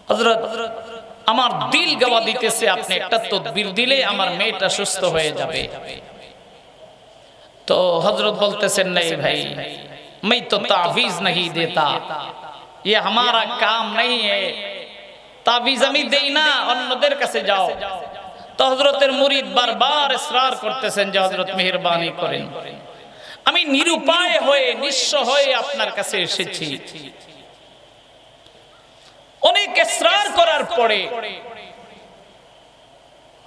হযরত আমার দিল গওয়া দিতেছে, আপনি একটা তদবির দিলে আমার মেয়েটা সুস্থ হয়ে যাবে। তো হযরত বলতেছেন, नहीं भाई, मैं तो तावीज नहीं देता, ये हमारा काम नहीं है, तावीज আমি দেই না, অন্যদের কাছে যাও। তো হযরতের মুরিদ বারবার ইসরার করতেছেন যে হযরত মেহেরবানি করেন, আমি নিরুপায় হয়ে, নিঃস্ব হয়ে আপনার কাছে এসেছি। অনেক ইসরার করার পরে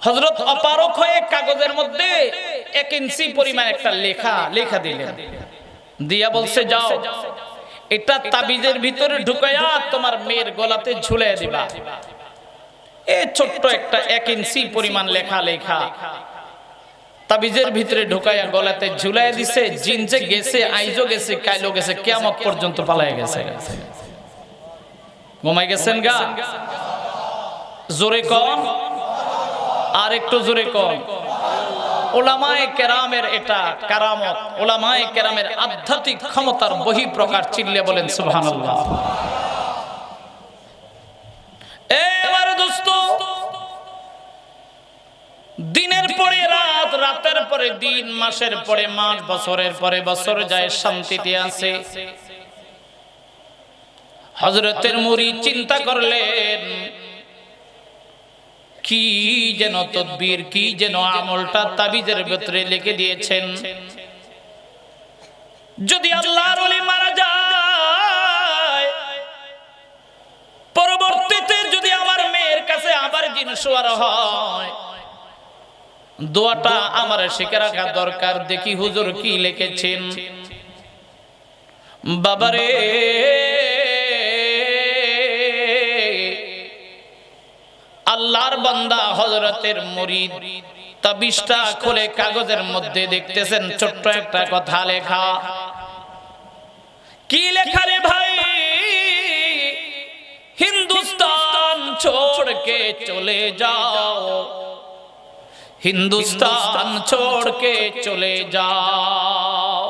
হযরত অপারক হয়ে কাগজের মধ্যে 1 ইঞ্চি পরিমাণ একটা লেখা দিলেন, দিয়া বলছে, যাও এটা তাবিজের ভিতরে ঢুকায়া তোমার মেয়ের গলাতে ঝুলিয়ে দিবা। এই ছোট্ট একটা 1 ইঞ্চি পরিমাণ লেখা তাবিজের ভিতরে ঢুকায়া গলাতে ঝুলিয়ে দিছে। জিন যে গেছে, আইজো গেছে, কাইলো গেছে, কিয়ামত পর্যন্ত পালায়ে গেছে। ঘুমাই গেছেন গা? জোরে কোন, আর একটু জোরে কোন। উলামায়ে কেরামের এটা কারামত, উলামায়ে কেরামের আধ্যাত্মিক ক্ষমতার বহিঃপ্রকাশ। চিল্লে বলেন সুবহানাল্লাহ। এবার দোস্ত, দিনের পরে রাত, রাতের পরে দিন, মাসের পরে মাস, বছরের পরে বছর যায়, শান্তিতে আছে। হযরতের মুরিদ চিন্তা করলেন, কি যেন তদবির, কি যেন আমলটা তাবিজের ভিতরে লিখে দিয়েছেন। যদি আল্লাহর ওলি মারা যায়, পরবর্তীতে যদি আমার মেয়ের কাছে আবার জিন শোয়ার হয়, দোয়াটা আমার শিখে রাখা দরকার। দেখি হুজুর কি লিখেছেন। বাবারে, আল্লাহর বান্দা হযরতের মুরিদ তাবিজটা খুলে কাগজের মধ্যে দেখতেছেন ছোট্ট একটা কথা লেখা। কি লেখা রে ভাই? हिंदुस्तान छोड़ के चले जाओ, हिंदुस्तान छोड़ के चले जाओ।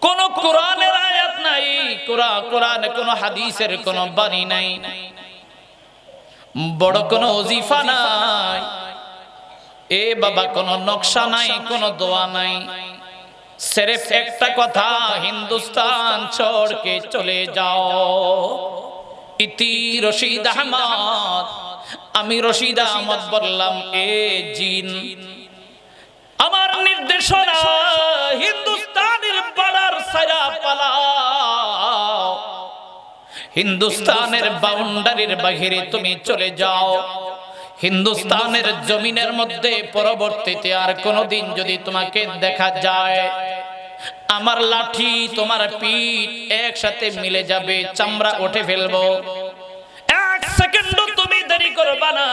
कोनो कुरानेर आयात নাই, कुरान कोनो হাদিসের কোনো বাণী নাই, বড় কোনো ওজিফা নাই, এ বাবা কোনো নকশা নাই, কোনো দোয়া নাই, सिर्फ একটা কথা, हिंदुस्तान छोड़ के चले जाओ। इति रशीद अहमद, আমি রশিদ আহমদ বললাম, এ জিন, আমার নির্দেশনা হিন্দুস্তানের বর্ডার ছাড়া পালাও, হিন্দুস্তানের বাউন্ডারির বাইরে তুমি চলে যাও। হিন্দুস্তানের জমিনের মধ্যে পরবর্তীতে আর কোনদিন যদি তোমাকে দেখা যায়, আমার লাঠি তোমার পিঠ একসাথে মিলে যাবে, চামড়া উঠে ফেলবো। এক সেকেন্ডও তুমি দেরি করবা না,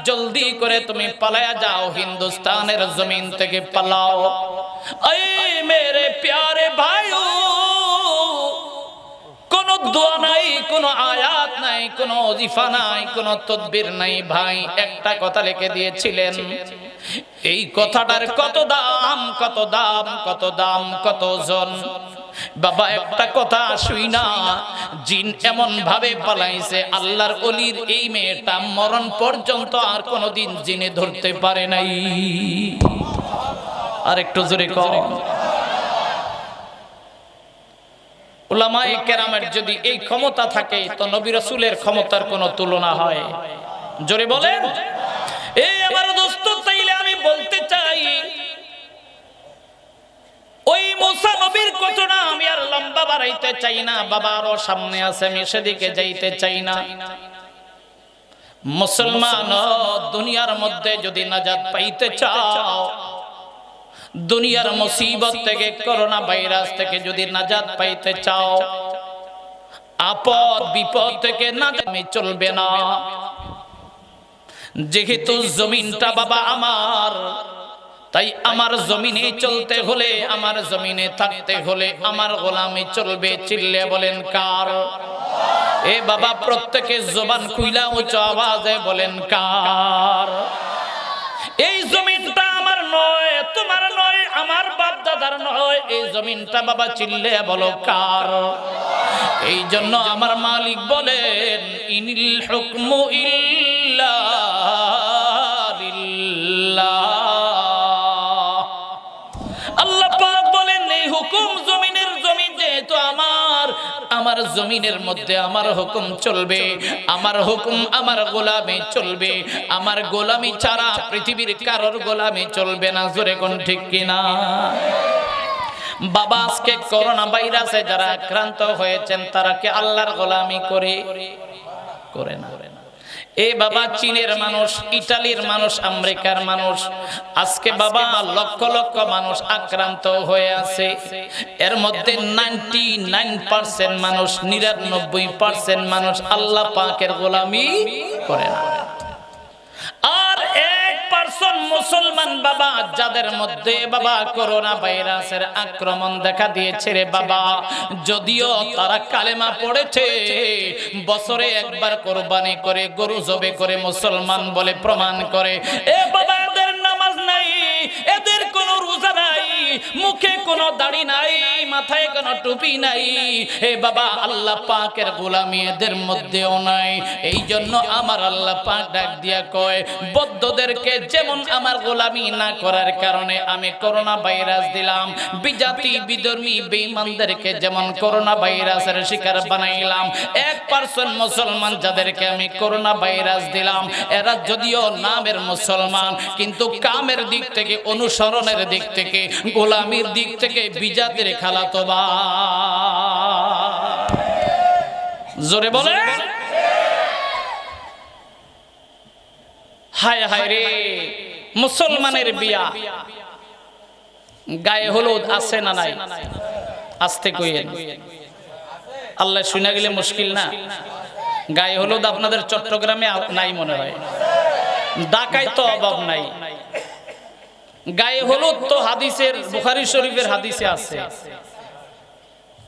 জলদি করে তুমি পালায়া যাও, হিন্দুস্তানের জমিন থেকে পালাও। এই মেরে প্যারে ভাইও, কোনো দোয়া নাই, কোনো আয়াত নাই, কোনো ওজিফা নাই, কোনো তদবির নাই। ভাই একটা কথা লিখে দিয়েছিলেন, এই কথাটার কত দাম, কত দাম, কত দাম, কত ওজন। বাবা একটা কথা শুইনা জিন এমন ভাবে পালাইছে, আল্লাহর ওলির এই মেয়েটা মরণ পর্যন্ত আর কোনোদিন জিনে ধরতে পারে নাই। আর একটু জোরে কও। উলামায়ে কেরামের যদি এই ক্ষমতা থাকে, তো নবী রাসূলের ক্ষমতার কোনো তুলনা হয়? জোরে বলেন। এই আমার দোস্ত, তাইলে আমি বলতে চাই, ওই মুসা নবীর ঘটনা আমি আর লম্বা বাড়াইতে চাই না। বাবা আরো সামনে আছে, আমি সেদিকে যাইতে চাই না। মুসলমান দুনিয়ার মধ্যে যদি নাজাত পাইতে চাও, দুনিয়ার মুসিবত থেকে, করোনা ভাইরাস থেকে যদি নাজাত পাইতে চাও, আপদ বিপদ থেকে নাজাত চলবে না। যেহেতু জমিনটা বাবা আমার, তাই আমার জমিনে চলতে হলে, আমার জমিনে থাকতে হলে আমার গোলামি চলবে। চিল্লে বলেন কার? এ বাবা প্রত্যেকে জবান খুইলা উচ্চ আওয়াজে বলেন কার? এই জমিনটা আমার নয়, তোমার নয়, আমার বাপ দাদার নয়, এই জমিনটা বাবা চিল্লে বলো কার? এই জন্য আমার মালিক বলেন, ইনিল হুকমু ইল্লা লিল্লাহ। আল্লাহ পাক বলেন, এই হুকুম জমিনের জমিন যেহেতু আমার জমিনের মধ্যে আমার হুকুম চলবে, আমার হুকুম আমার গোলামি চলবে, আমার গোলামি ছাড়া পৃথিবীর কারোর গোলামি চলবে না। জোরে কোন ঠিক কিনা? বাবা আজকে করোনা ভাইরাসে যারা আক্রান্ত হয়েছেন, তারা কি আল্লাহর গোলামি করে না? এ বাবা চীনের মানুষ, ইতালির মানুষ, আমেরিকার মানুষ, আজকে বাবা লক্ষ লক্ষ মানুষ আক্রান্ত হয়ে আছে। এর মধ্যে 99% মানুষ, 99% মানুষ আল্লাহ পাকের গোলামি করে না। আর 1% মুসলমান বাবা, যাদের মধ্যে বাবা করোনা ভাইরাসের আক্রমণ দেখা দিয়েছে রে বাবা, যদিও তারা কালেমা পড়েছে, বছরে একবার কোরবানি করে, গরু জবে করে মুসলমান বলে প্রমাণ করে, এ বাবা এদের নামাজ নাই, এদের কোনো রোজা নাই, মুখে কোনো দাড়ি নাই, মাথায় কোনো টুপি নাই। হে বাবা, আল্লাহ পাকের গোলামি এদের মধ্যেও নাই। এই জন্য আমার আল্লাহ পাক ডাক দিয়া কয়, বৌদ্ধদেরকে যেমন আমার গোলামি না করার কারণে আমি করোনা ভাইরাস দিলাম, বিজাতি বিধর্মী বেঈমানদেরকে যেমন করোনা ভাইরাসের শিকার বানাইলাম, 1% মুসলমান যাদেরকে আমি করোনা ভাইরাস দিলাম, এরা যদিও নামের মুসলমান কিন্তু কামের দিক থেকে, অনুসরণের দিক থেকে, গোলামির দিক থেকে বিজাতির খালাতো ভাই। জোরে বলে হায় হায় রে, মুসলমানের বিয়া গায়ে হলুদ আছে না নাই? আস্তে কইয়েন, আল্লাহ শুনে গেলে মুশকিল না। গায়ে হলুদ আপনাদের চট্টগ্রামে নাই মনে হয়, ঢাকায় তো অভাব নাই। গায়ে হলুদ তো হাদিসের, বুখারী শরীফের হাদিসে আছে।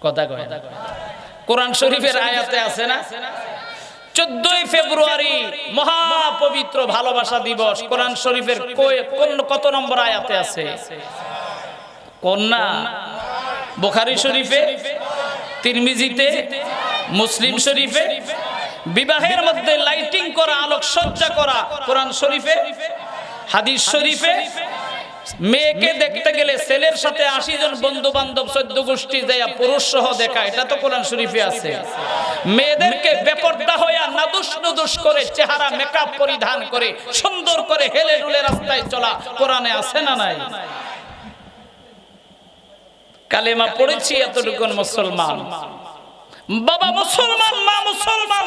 কথা কয়, কোরআন শরীফের আয়াতে আছে না? 14 ফেব্রুয়ারি মহা পবিত্র ভালোবাসা দিবস, কোরআন শরীফের কত নম্বর আয়াতে আছে? কোন না? বুখারী শরীফে, তিরমিজিতে, মুসলিম শরীফে। বিবাহের মধ্যে লাইটিং করা, আলোকসজ্জা করা কোরআন শরীফে। হাদিস শরীফে মেয়েকে দেখতে গেলে ছেলের সাথে 80 জন বন্ধু বান্ধব 14 গোষ্ঠী যায় পুরুষ সহ দেখা, এটা তো কোরআন শরীফে আছে। মেয়েদেরকে বেপরদা হয়ে নাদুস নুদুস করে চেহারা মেকআপ পরিধান করে সুন্দর করে হেলে দুলে রাস্তায় চলা কোরআনে আছে না নাই? কালেমা পড়েছি এতটুকু মুসলমান, বাবা মুসলমান, মা মুসলমান,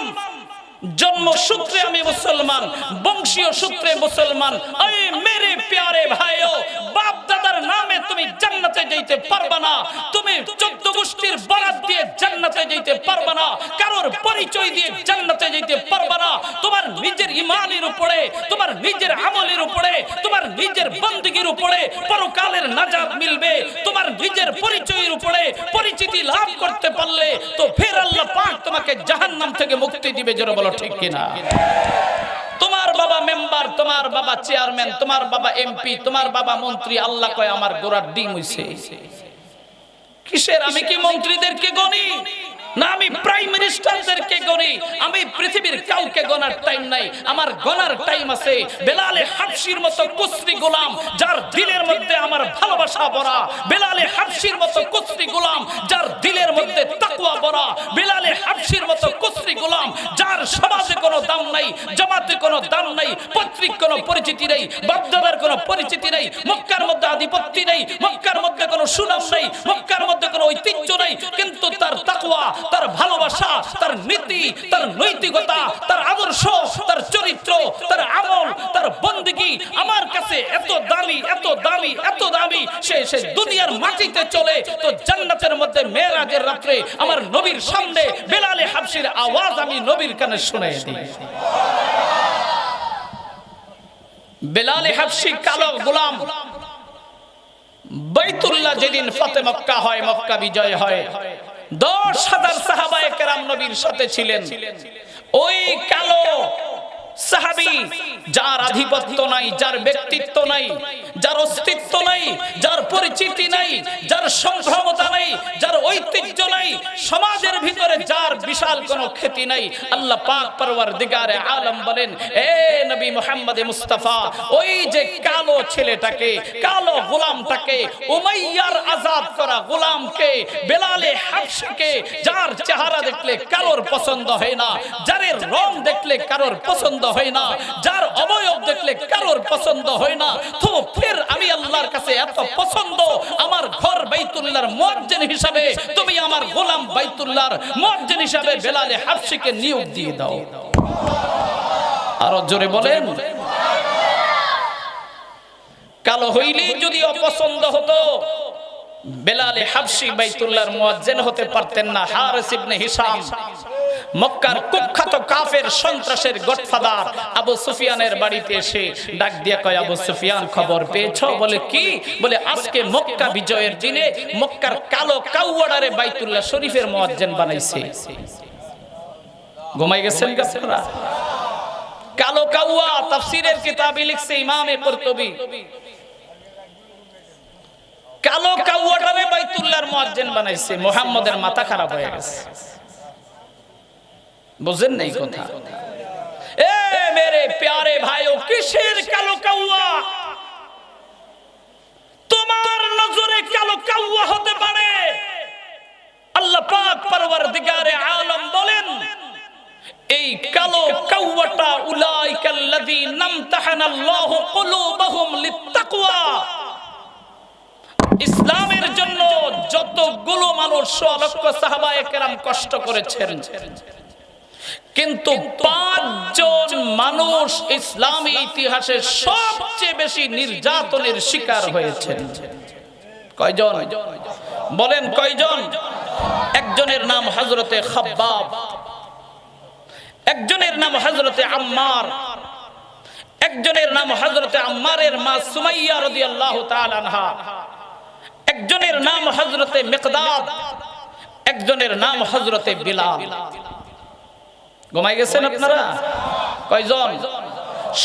জন্ম সূত্রে আমি মুসলমান, বংশীয় সূত্রে মুসলমান। এই মেরে প্যারে ভাইও, বাপ দাদার নামে তুমি জান্নাতে যেতে পারবে না, তুমি 14 গোষ্ঠীর বরাত দিয়ে জান্নাতে যেতে পারবে না, কারোর পরিচয় দিয়ে জান্নাতে যেতে পারবে না। তোমার নিজের ঈমানের উপরে, তোমার নিজের আমলের উপরে, তোমার নিজের বندگির উপরে পরকালের নাজাত মিলবে। তোমার নিজের পরিচয়ের উপরে পরিচিতি লাভ করতে পারলে তো ফের আল্লাহ পাক তোমাকে জাহান্নাম থেকে মুক্তি দিবে। জোরে বলো ঠিক কিনা? তোমার বাবা মেম্বার, তোমার বাবা চেয়ারম্যান, তোমার বাবা এমপি, তোমার বাবা মন্ত্রী, আল্লাহ কয় আমার গোড়ার ডিম হইছে। কিসের? আমি কি মন্ত্রীদেরকে গনি না আমি প্রাইম মিনিস্টারদেরকে গনি? আমি পৃথিবীর কাউকে গনার টাইম নাই, আমার গনার টাইম আছে বেলালে হাবশির মতো কুসরি গোলাম, যার দিলের মধ্যে আমার ভালোবাসা ভরা। বেলালে হাবশির মতো কুসরি গোলাম, যার দিলের মধ্যে তাকওয়া ভরা। বেলালে হাবশির মতো কুসরি গোলাম, যার সমাজে কোনো দাম নাই, জামাতে কোনো দাম নাই, পত্রিক কোনো পরিচিতি নেই, বাপদাদার কোনো পরিচিতি নেই, মক্কার মধ্যে আধিপত্য নেই, মক্কার মধ্যে কোনো সুনাম নেই, মক্কার মধ্যে কোনো ঐতিহ্য নেই, কিন্তু তার তাকওয়া, তার ভালোবাসা, তার নীতি, তার নৈতিকতা, তার আদর্শ, তার চরিত্র, তার আমল, তার বندگی আমার কাছে এত দামি, এত দামি, এত দামি। সে দুনিয়ার মাটিতে চলে তো জান্নাতের মধ্যে মেরাজের রাতে আমার নবীর সামনে বেলালে হাবশির আওয়াজ আমি নবীর কানে শুনাই দিই। বেলালে হাবশি কালো গোলাম, বাইতুল্লাহ যেদিন ফতে মক্কা হয়, মক্কা বিজয় হয়, 10,000 সাহাবায়ে কেরাম নবীর সাথে ছিলেন। ওই কালো সাহাবী যার আধিপত্য নাই, যার ব্যক্তিত্ব নাই, যার অস্তিত্ব নাই, যার পরিচিতি নাই, যার সম্ভ্রমতা নাই, যার ঐতিহ্য নাই, সমাজের ভিতরে যার বিশাল কোনো খ্যাতি নাই, আল্লাহ পাক পরওয়ারদিগারে আলম বলেন, এ নবী মুহাম্মদ মুস্তাফা, ওই যে কালো ছেলেটাকে, কালো গোলামটাকে, উমাইয়ার আজাদ করা গোলামকে, বেলালে হাবশিকে, যার চেহারা দেখলে কারোর পছন্দ হয় না, যার রং দেখলে কারোর পছন্দ হয় না, যার অবয়ব দেখলে কারোর পছন্দ হয় না, তো ফির আমি আল্লাহর কাছে এত পছন্দ, আমার ঘর বাইতুল্লাহর মুয়াজ্জিন হিসাবে তুমি আমার গোলাম বাইতুল্লাহর মুয়াজ্জিন হিসাবে বেলালে হাবশিকে নিয়োগ দিয়ে দাও। আরো জোরে বলেন। কালো হইলেই যদি অপছন্দ হতো, বেলালে হাবশি বাইতুল্লাহর মুয়াজ্জিন হতে পারতেন না। হারিস ইবনে হিশাম, মক্কার কুখ্যাত কাফের সন্ত্রাসের গডফাদার আবু সুফিয়ানের বাড়িতে এসে ডাক দিয়া কয়, আবু সুফিয়ান খবর পেয়েছো? বলে কি? বলে আজকে মক্কা বিজয়ের দিনে মক্কার কালো কাউয়াড়ারে বাইতুল্লাহ শরীফের মুয়াজ্জিন বানাইছে। ঘুমাই গেছেন গাছরা? কালো কাউয়া তাফসীরের কিতাবে লিখছে ইমামে কুরতুবী, কালো কাউয়াটারে বাইতুল্লাহর মুয়াজ্জিন বানাইছে, মুহাম্মদের মাথা খারাপ হয়ে গেছে। বুঝেন নাই কথা? এ মেরে প্যারে ভাইও, কিসের কালো কাউয়া? তোমার নজরে কালো কাউয়া হতে পারে, আল্লাহ পাক পরওয়ারদিগারে আলম বলেন এই কালো কাউয়াটা উলাইকাল্লাযীনা ইমতাহানাল্লাহু কুলুবাহুম লিত্তাকওয়া। ইসলামের জন্য যতগুলো মানুষ লক্ষ সাহাবায়ে কেরাম কষ্ট করেছেন, কিন্তু 5 জন মানুষ ইসলামী ইতিহাসে সবচেয়ে বেশি নির্যাতনের শিকার হয়েছেন। কয়জন বলেন, কয়জন? একজনের নাম হযরতে খাব্বাব, একজনের নাম হযরতে আম্মার, একজনের নাম হযরতে আম্মারের মা সুমাইয়া রাদিয়াল্লাহু তাআলা আনহা, একজনের নাম হযরতে মিকদাদ, একজনের নাম হযরতে বিলাল। ঘুমাই গেছেন আপনারা? কয়জন?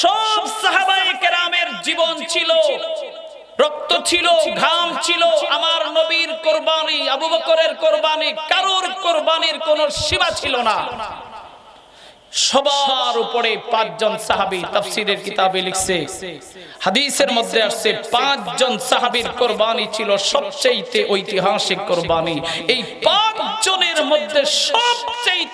সব সাহাবায়ে কেরামের জীবন ছিল, রক্ত ছিল, ঘাম ছিল। আমার নবীর কুরবানি, আবু বকরের কুরবানি, কারোর কুরবানির কোনো সীমা ছিল না। সবার উপরে 5 জন সাহাবী, তাফসীরের কিতাবে লিখছে, হাদিসের মধ্যে আসছে 5 জন সাহাবীর কুরবানি ছিল সবচেয়ে ঐতিহাসিক কুরবানি। এই 5 জনের মধ্যে সবচেয়ে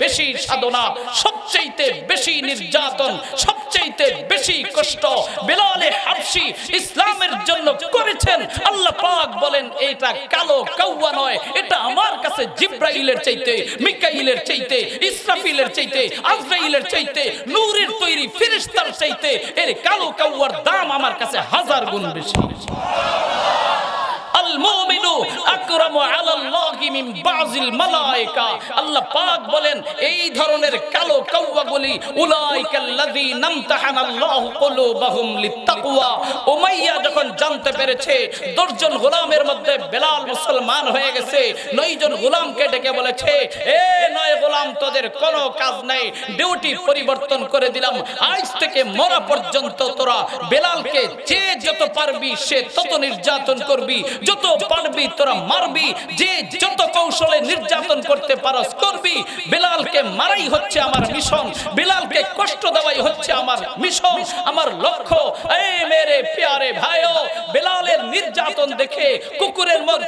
বেশি সাধনা, সবচেয়ে বেশি নির্যাতন, সবচেয়ে বেশি কষ্ট বেলালে হাবশী ইসলামের জন্য করেছেন। আল্লাহ পাক বলেন এটা কালো কাউয়া নয়, এটা আমার কাছে জিবরাইলের চাইতে, মিকাইলের চাইতে, ইসরাফিলের চাইতে, আজরাইলের চাইতে, নূরের তৈরি ফেরেশতার চাইতে এর কালো কাউয়ার দাম আমার কাছে 1000 গুণ বেশি। আল মুমিনু আকরামু আলাল্লাহি মিন বাযিল মালায়েকা। আল্লাহ পাক বলেন এই ধরনের কালো কাউয়াগুলি উলাইকাল্লাযীনা ইমতাহানাল্লাহু কুলুবাহুম লিত্তাকওয়া। উমাইয়া যখন জানতে পেরেছে 10 জন গোলামের মধ্যে বেলাল মুসলমান হয়ে গেছে, 9 জন গোলামকে ডেকে বলেছে, এ 9 গোলাম, তোদের কোনো কাজ নাই, ডিউটি পরিবর্তন করে দিলাম। আজ থেকে মরা পর্যন্ত তোরা বেলালকে যে যত পারবি সে তত নির্যাতন করবি, যত পারবি তোরা মারবি, যে যত কৌশলে নির্যাতন করতে পারস করবি। বেলালকে মারাই হচ্ছে আমার মিশন, বেলালকে কষ্ট দেওয়াই হচ্ছে আমার মিশন, আমার লক্ষ্য। এই মেরে প্যারে ভাইও, বেলালের নির্যাতন দেখে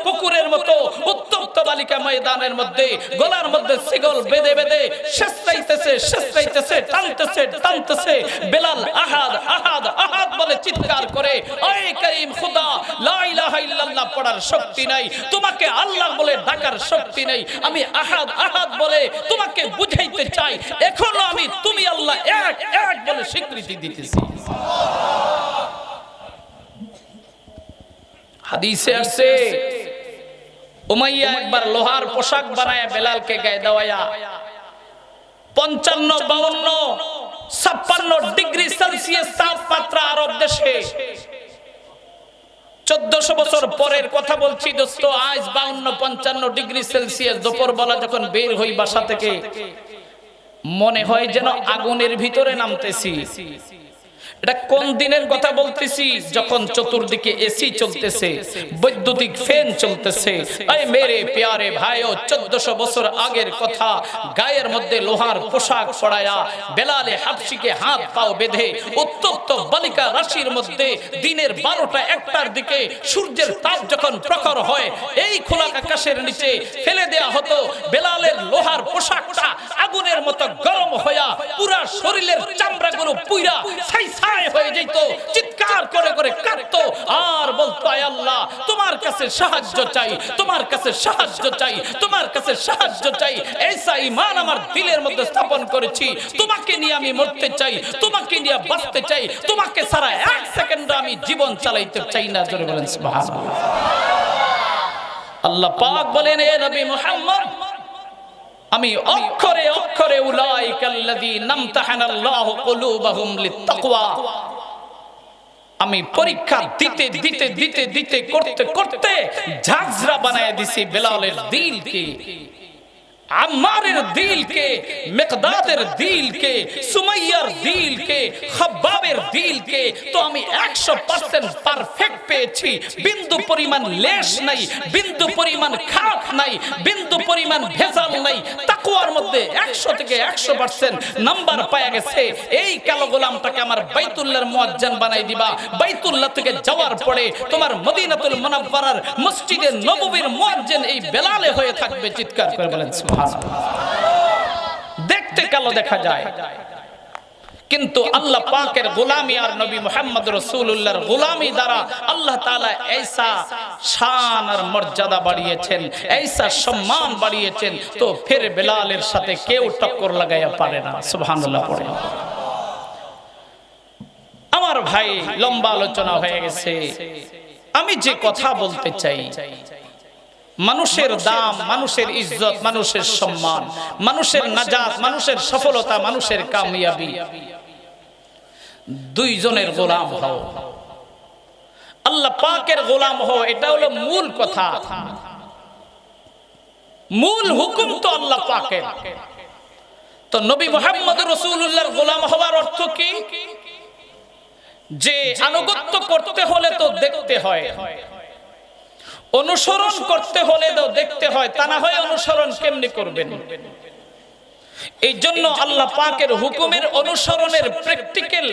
কুকুরের মতো উত্তপ্ত বালিকা ময়দানের মধ্যে গলার মধ্যে শিকল বেঁধে বেঁধে শেষরাইতেছে, টানতেছে। বেলাল আহাদ আহাদ আহাদ বলে চিৎকার করে, ওই করিম খুদা, লা ইলাহা ইল্লাল্লাহ পড়ার শক্তি নাই, তোমাকে আল্লাহ বলে ডাকার শক্তি নাই। আমি আহাদ আহাদ বলে তোমাকে বুঝাইতে চাই, এখনো আমি তুমি আল্লাহ এক এক বলে স্বীকৃতি দিতেছি। হাদিসে আসছে উমাইয়া একবার লোহার পোশাক বানায় বেলালকে গায়ে দেওয়ায়া 55, 52, 56 ডিগ্রি সেলসিয়াস তাপমাত্রা আরব দেশে। 1400 বছর পরের কথা বলছি দোস্ত। আজ 52, 55 ডিগ্রি সেলসিয়াস দুপুরবেলা যখন বের হই বাসা থেকে, মনে হয় যেন আগুনের ভিতরে নামতেছি। এটা কোন দিনের কথা বলতেছি? যখন চতুর্দিকে এসি চলতেছে, বৈদ্যুতিক ফ্যান চলতেছে। এই মেরে প্যারে ভাইও, 1400 বছর আগের কথা। গায়ের মধ্যে লোহার পোশাক পরায়া বেলালে হাবশীকে হাত পাও বেঁধে উত্তপ্ত বালিকা রাশির মধ্যে দিনের 12টা 1টার দিকে সূর্যের তাপ যখন প্রখর হয়, এই খোলা আকাশের নিচে ফেলে দেয়া হতো। বেলালের লোহার পোশাকটা আগুনের মতো গরম হইয়া পুরা শরীরের চামড়াগুলো পুইরা ছাই হয়ে যেত। চিৎকার করে করে কাঁদতো আর বলতো, আয় আল্লাহ, তোমার কাছে সাহায্য চাই, তোমার কাছে সাহায্য চাই, তোমার কাছে সাহায্য চাই। এইসা ঈমান আমার দিলের মধ্যে স্থাপন করেছি, তোমাকে নিয়ে আমি মরতে চাই, তোমাকে নিয়ে বাঁচতে চাই, তোমাকে ছাড়া 1 সেকেন্ড আমি জীবন চালাইতে চাই না। জোরে বলেন সুবহানাল্লাহ। আল্লাহ পাক বলেন, এ নবী মুহাম্মদ, আমি অক্ষরে অক্ষরে উলাইকাল্লাযীনা ইমতাহানাল্লাহু কুলুবাহুম লিত্তাকওয়া, আমি পরীক্ষা দিতে করতে ঝাঁঝরা বানায় দিছি বেলালের দিলকে। আম্মারের দিল কে, মিকদাদের দিল কে, সুমাইয়ার দিল কে, খাব্বাবের দিল কে তো আমি 100% পারফেক্ট পেয়েছি। বিন্দু পরিমাণ লেশ নাই, বিন্দু পরিমাণ খারাপ নাই, বিন্দু পরিমাণ ভেজাল নাই। তাকওয়ার মধ্যে 100 থেকে 100% নাম্বার পাওয়া গেছে। এই কালো গোলামটাকে আমার বাইতুল্লাহর মুয়াজ্জিন বানাই দিবা। বাইতুল্লাহ থেকে যাওয়ার পরে তোমার মদিনাতুল মুনাওয়ারার মসজিদে নববীর মুয়াজ্জিন এই বেলালে হয়ে থাকবে। চিৎকার করে বলেন সুবহানাল্লাহ। দেখতে কালো দেখা যায়, কিন্তু আল্লাহ পাকের গোলামি আর নবী মুহাম্মদ রাসূলুল্লাহর গোলামি দ্বারা আল্লাহ তাআলা ऐसा শান আর মর্যাদা বাড়িয়েছেন, ऐसा সম্মান বাড়িয়েছেন। তো ফির বেলালের সাথে কেউ টক্কর লাগাইয়া পারে না। সুবহানাল্লাহ পড়ে। আমার ভাই, লম্বা আলোচনা হয়ে গেছে। আমি যে কথা বলতে চাই, মানুষের দাম, মানুষের ইজ্জত, মানুষের সম্মান, মানুষের নাজাত, মানুষের সফলতা, মানুষের কামিয়াবি দুইজনের গোলাম হও, আল্লাহ পাকের গোলাম হও। এটা হলো মূল কথা, মূল হুকুম তো আল্লাহ পাকের। তো নবী মুহাম্মদ রাসূলুল্লাহর গোলাম হওয়ার অর্থ কি? যে আনুগত্য করতে হলে তো দেখতে হয়, অনুসরণ করতে হলে তো দেখতে হয়, তা না হয় অনুসরণ কেমনে করবেন? এই জন্য আল্লাহ পাকের হুকুমের অনুসরণের প্র্যাকটিক্যাল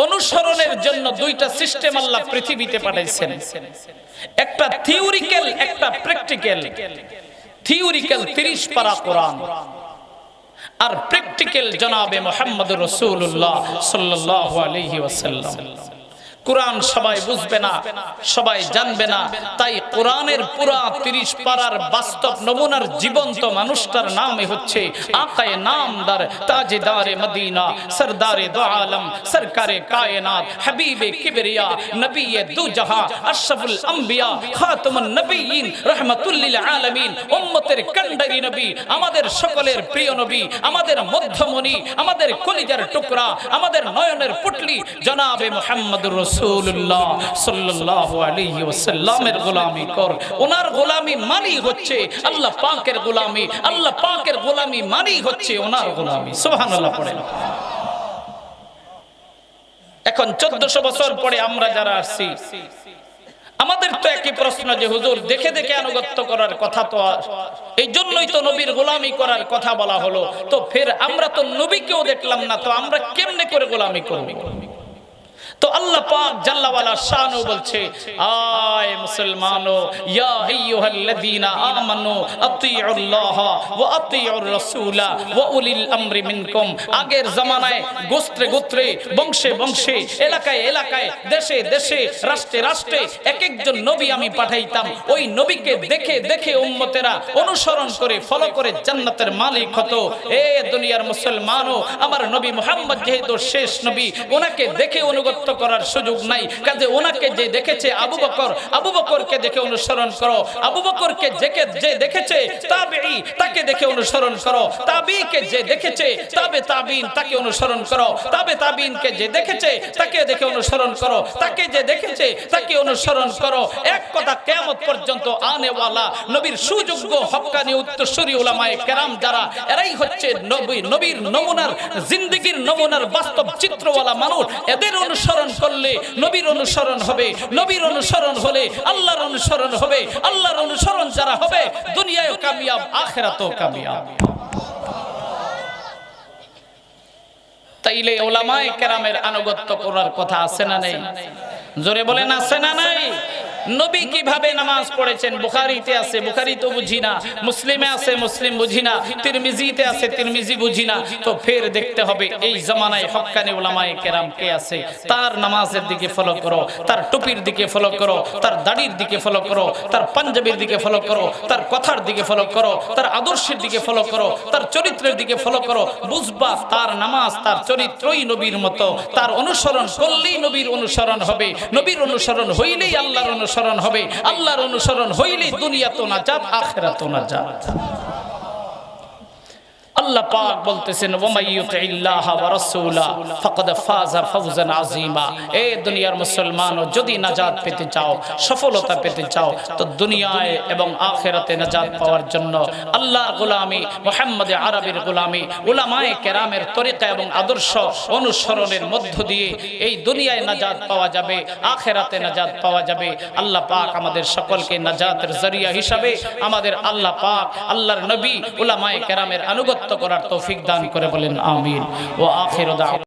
অনুসরণের জন্য দুইটা সিস্টেম আল্লাহ পৃথিবীতে পাঠাইছেন, একটা থিওরিক্যাল, একটা প্র্যাকটিক্যাল। থিওরিক্যাল 30 পারা কোরআন, আর প্র্যাকটিক্যাল জনাবে মুহাম্মদুর রাসূলুল্লাহ সাল্লাল্লাহু আলাইহি ওয়াসাল্লাম। কোরআন সবাই বুঝবে না, সবাই জানবে না, তাই কোরআনের পুরা 30 পারার বাস্তব নমুনার জীবন্ত মানুষটার নামই হচ্ছে আকায়ে নামদার, তাজদারে মদিনা, সরদারে দো আলম, সরকারে কায়নাত, হাবিবে কিবরিয়া, নবিয়ে দু জাহান, আশরাফুল আম্বিয়া, খাতামুন নবিয়্যিন, রাহমাতুল লিল আলামিন, উম্মতের কান্ডারি নবী, আমাদের সকলের প্রিয় নবী, আমাদের মধ্যমণি, আমাদের কলিজার টুকরা, আমাদের নয়নের পুটলি জনাবে মুহাম্মদুর রাসূলুল্লাহ সাল্লাল্লাহু আলাইহি ওয়াসাল্লামের গোলামি কর। ওনার গোলামি মানি হচ্ছে আল্লাহ পাকের গোলামি, আল্লাহ পাকের গোলামি মানি হচ্ছে ওনার গোলামি। সুবহানাল্লাহ পড়েন। এখন 1400 বছর পরে আমরা যারা আসছি, আমাদের তো একই প্রশ্ন যে হুজুর দেখে দেখে আনুগত্য করার কথা, তো এই জন্যই তো নবীর গোলামি করার কথা বলা হলো। তো ফের আমরা তো নবীকেও দেখলাম না, তো আমরা কেমনে করে গোলামি করব? তো আল্লাহ পাক জাল্লা ওয়ালা শানু বলছে, আয় মুসলমানো, ইয়া আইয়ুহাল্লাযীনা আমানু আতিউল্লাহ ওয়া আতিউর রাসূলা ওয়া উলিল আমরি মিনকুম। আগের জামানায় গোত্রে গোত্রে, বংশে বংশে, এলাকায় এলাকায়, দেশে দেশে, রাষ্ট্রে রাষ্ট্রে এক একজন নবী আমি পাঠাইতাম। ওই নবীকে দেখে দেখে উম্মতেরা অনুসরণ করে ফলো করে জান্নাতের মালিক হতো। এ দুনিয়ার মুসলমানও, আমার নবী মুহাম্মদ যেহেতু শেষ নবী, ওনাকে দেখে অনুগত করার সুযোগ নাই। কাজে ওনাকে যে দেখেছে আবু বকর, আবু বকরকে দেখে অনুসরণ করো। আবু বকরকে যে দেখেছে তাবেঈ, তাকে দেখে অনুসরণ করো। তাবেঈকে যে দেখেছে তাবে তাবিন, তাকে অনুসরণ করো। তাবে তাবিনকে যে দেখেছে তাকে দেখে অনুসরণ করো। তাকে যে দেখেছে তাকে অনুসরণ করো। এক কথা, কিয়ামত পর্যন্ত আনেওয়ালা নবীর সুযোগ্য হক্কানি উত্তরসূরি উলামায়ে কেরাম যারা, এরাই হচ্ছে নবীর নমুনার, জিন্দেগীর নমুনার বাস্তব চিত্রওয়ালা মানুষ। এদের অনুসরণ করলে নবীর অনুসরণ হবে, নবীর অনুসরণ হলে আল্লাহর অনুসরণ হবে। আল্লাহর অনুসরণ যারা হবে দুনিয়ায়ও কামিয়াব, আখিরাতেও কামিয়াব। তাইলে উলামায়ে কেরামের আনুগত্য করার কথা আছে না নাই? জোরে বলেন আছে না নাই? নবী কিভাবে নামাজ পড়েছেন বুখারীতে আছে, বুখারী তো বুঝি না। মুসলিমে আছে, মুসলিম বুঝি না। তিরমিজিতে আছে, তিরমিজি বুঝি না। তো ফের দেখতে হবে এই জামানায় হক্কানি উলামায়ে কেরাম কে আছে। তার নামাজের দিকে ফলো করো, তার টুপির দিকে ফলো করো, তার দাড়ির দিকে ফলো করো, তার পাঞ্জাবির দিকে ফলো করো, তার কথার দিকে ফলো করো, তার আদর্শের দিকে ফলো করো, তার চরিত্রের দিকে ফলো করো। বুঝবা তার নামাজ, তার চরিত্রই নবীর মতো। তার অনুসরণ করলেই নবীর অনুসরণ হবে। নবীর অনুসরণ হইলেই আল্লাহর অনুসরণ হবে। আল্লাহর অনুসরণ হইলেই দুনিয়া তো নাজাত, আখিরাত তো নাজাত। আল্লাহ পাক বলতেছেন ওয়ামাইয়ুতিল্লাহা ওয়া রাসূলা ফাকাদ ফাযা ফাওজান আযীমা। এই দুনিয়ার মুসলমানও যদি নাজাত পেতে চাও, সফলতা পেতে চাও, তো দুনিয়ায় এবং আখিরাতে নাজাত পাওয়ার জন্য আল্লাহর গোলামি, মুহাম্মদ আরবির গোলামি, উলামায়ে কেরামের তরিকা এবং আদর্শ অনুসরণের মধ্য দিয়ে এই দুনিয়ায় নাজাত পাওয়া যাবে, আখিরাতে নাজাত পাওয়া যাবে। আল্লাহ পাক আমাদের সকলকে নাজাতের জরিয়া হিসাবে আমাদের আল্লাহ পাক আল্লাহর নবী উলামায়ে কেরামের আনুগত্য করার তৌফিক দান করে বলেন আমিন। ওয়া আখিরু দাওয়ানা।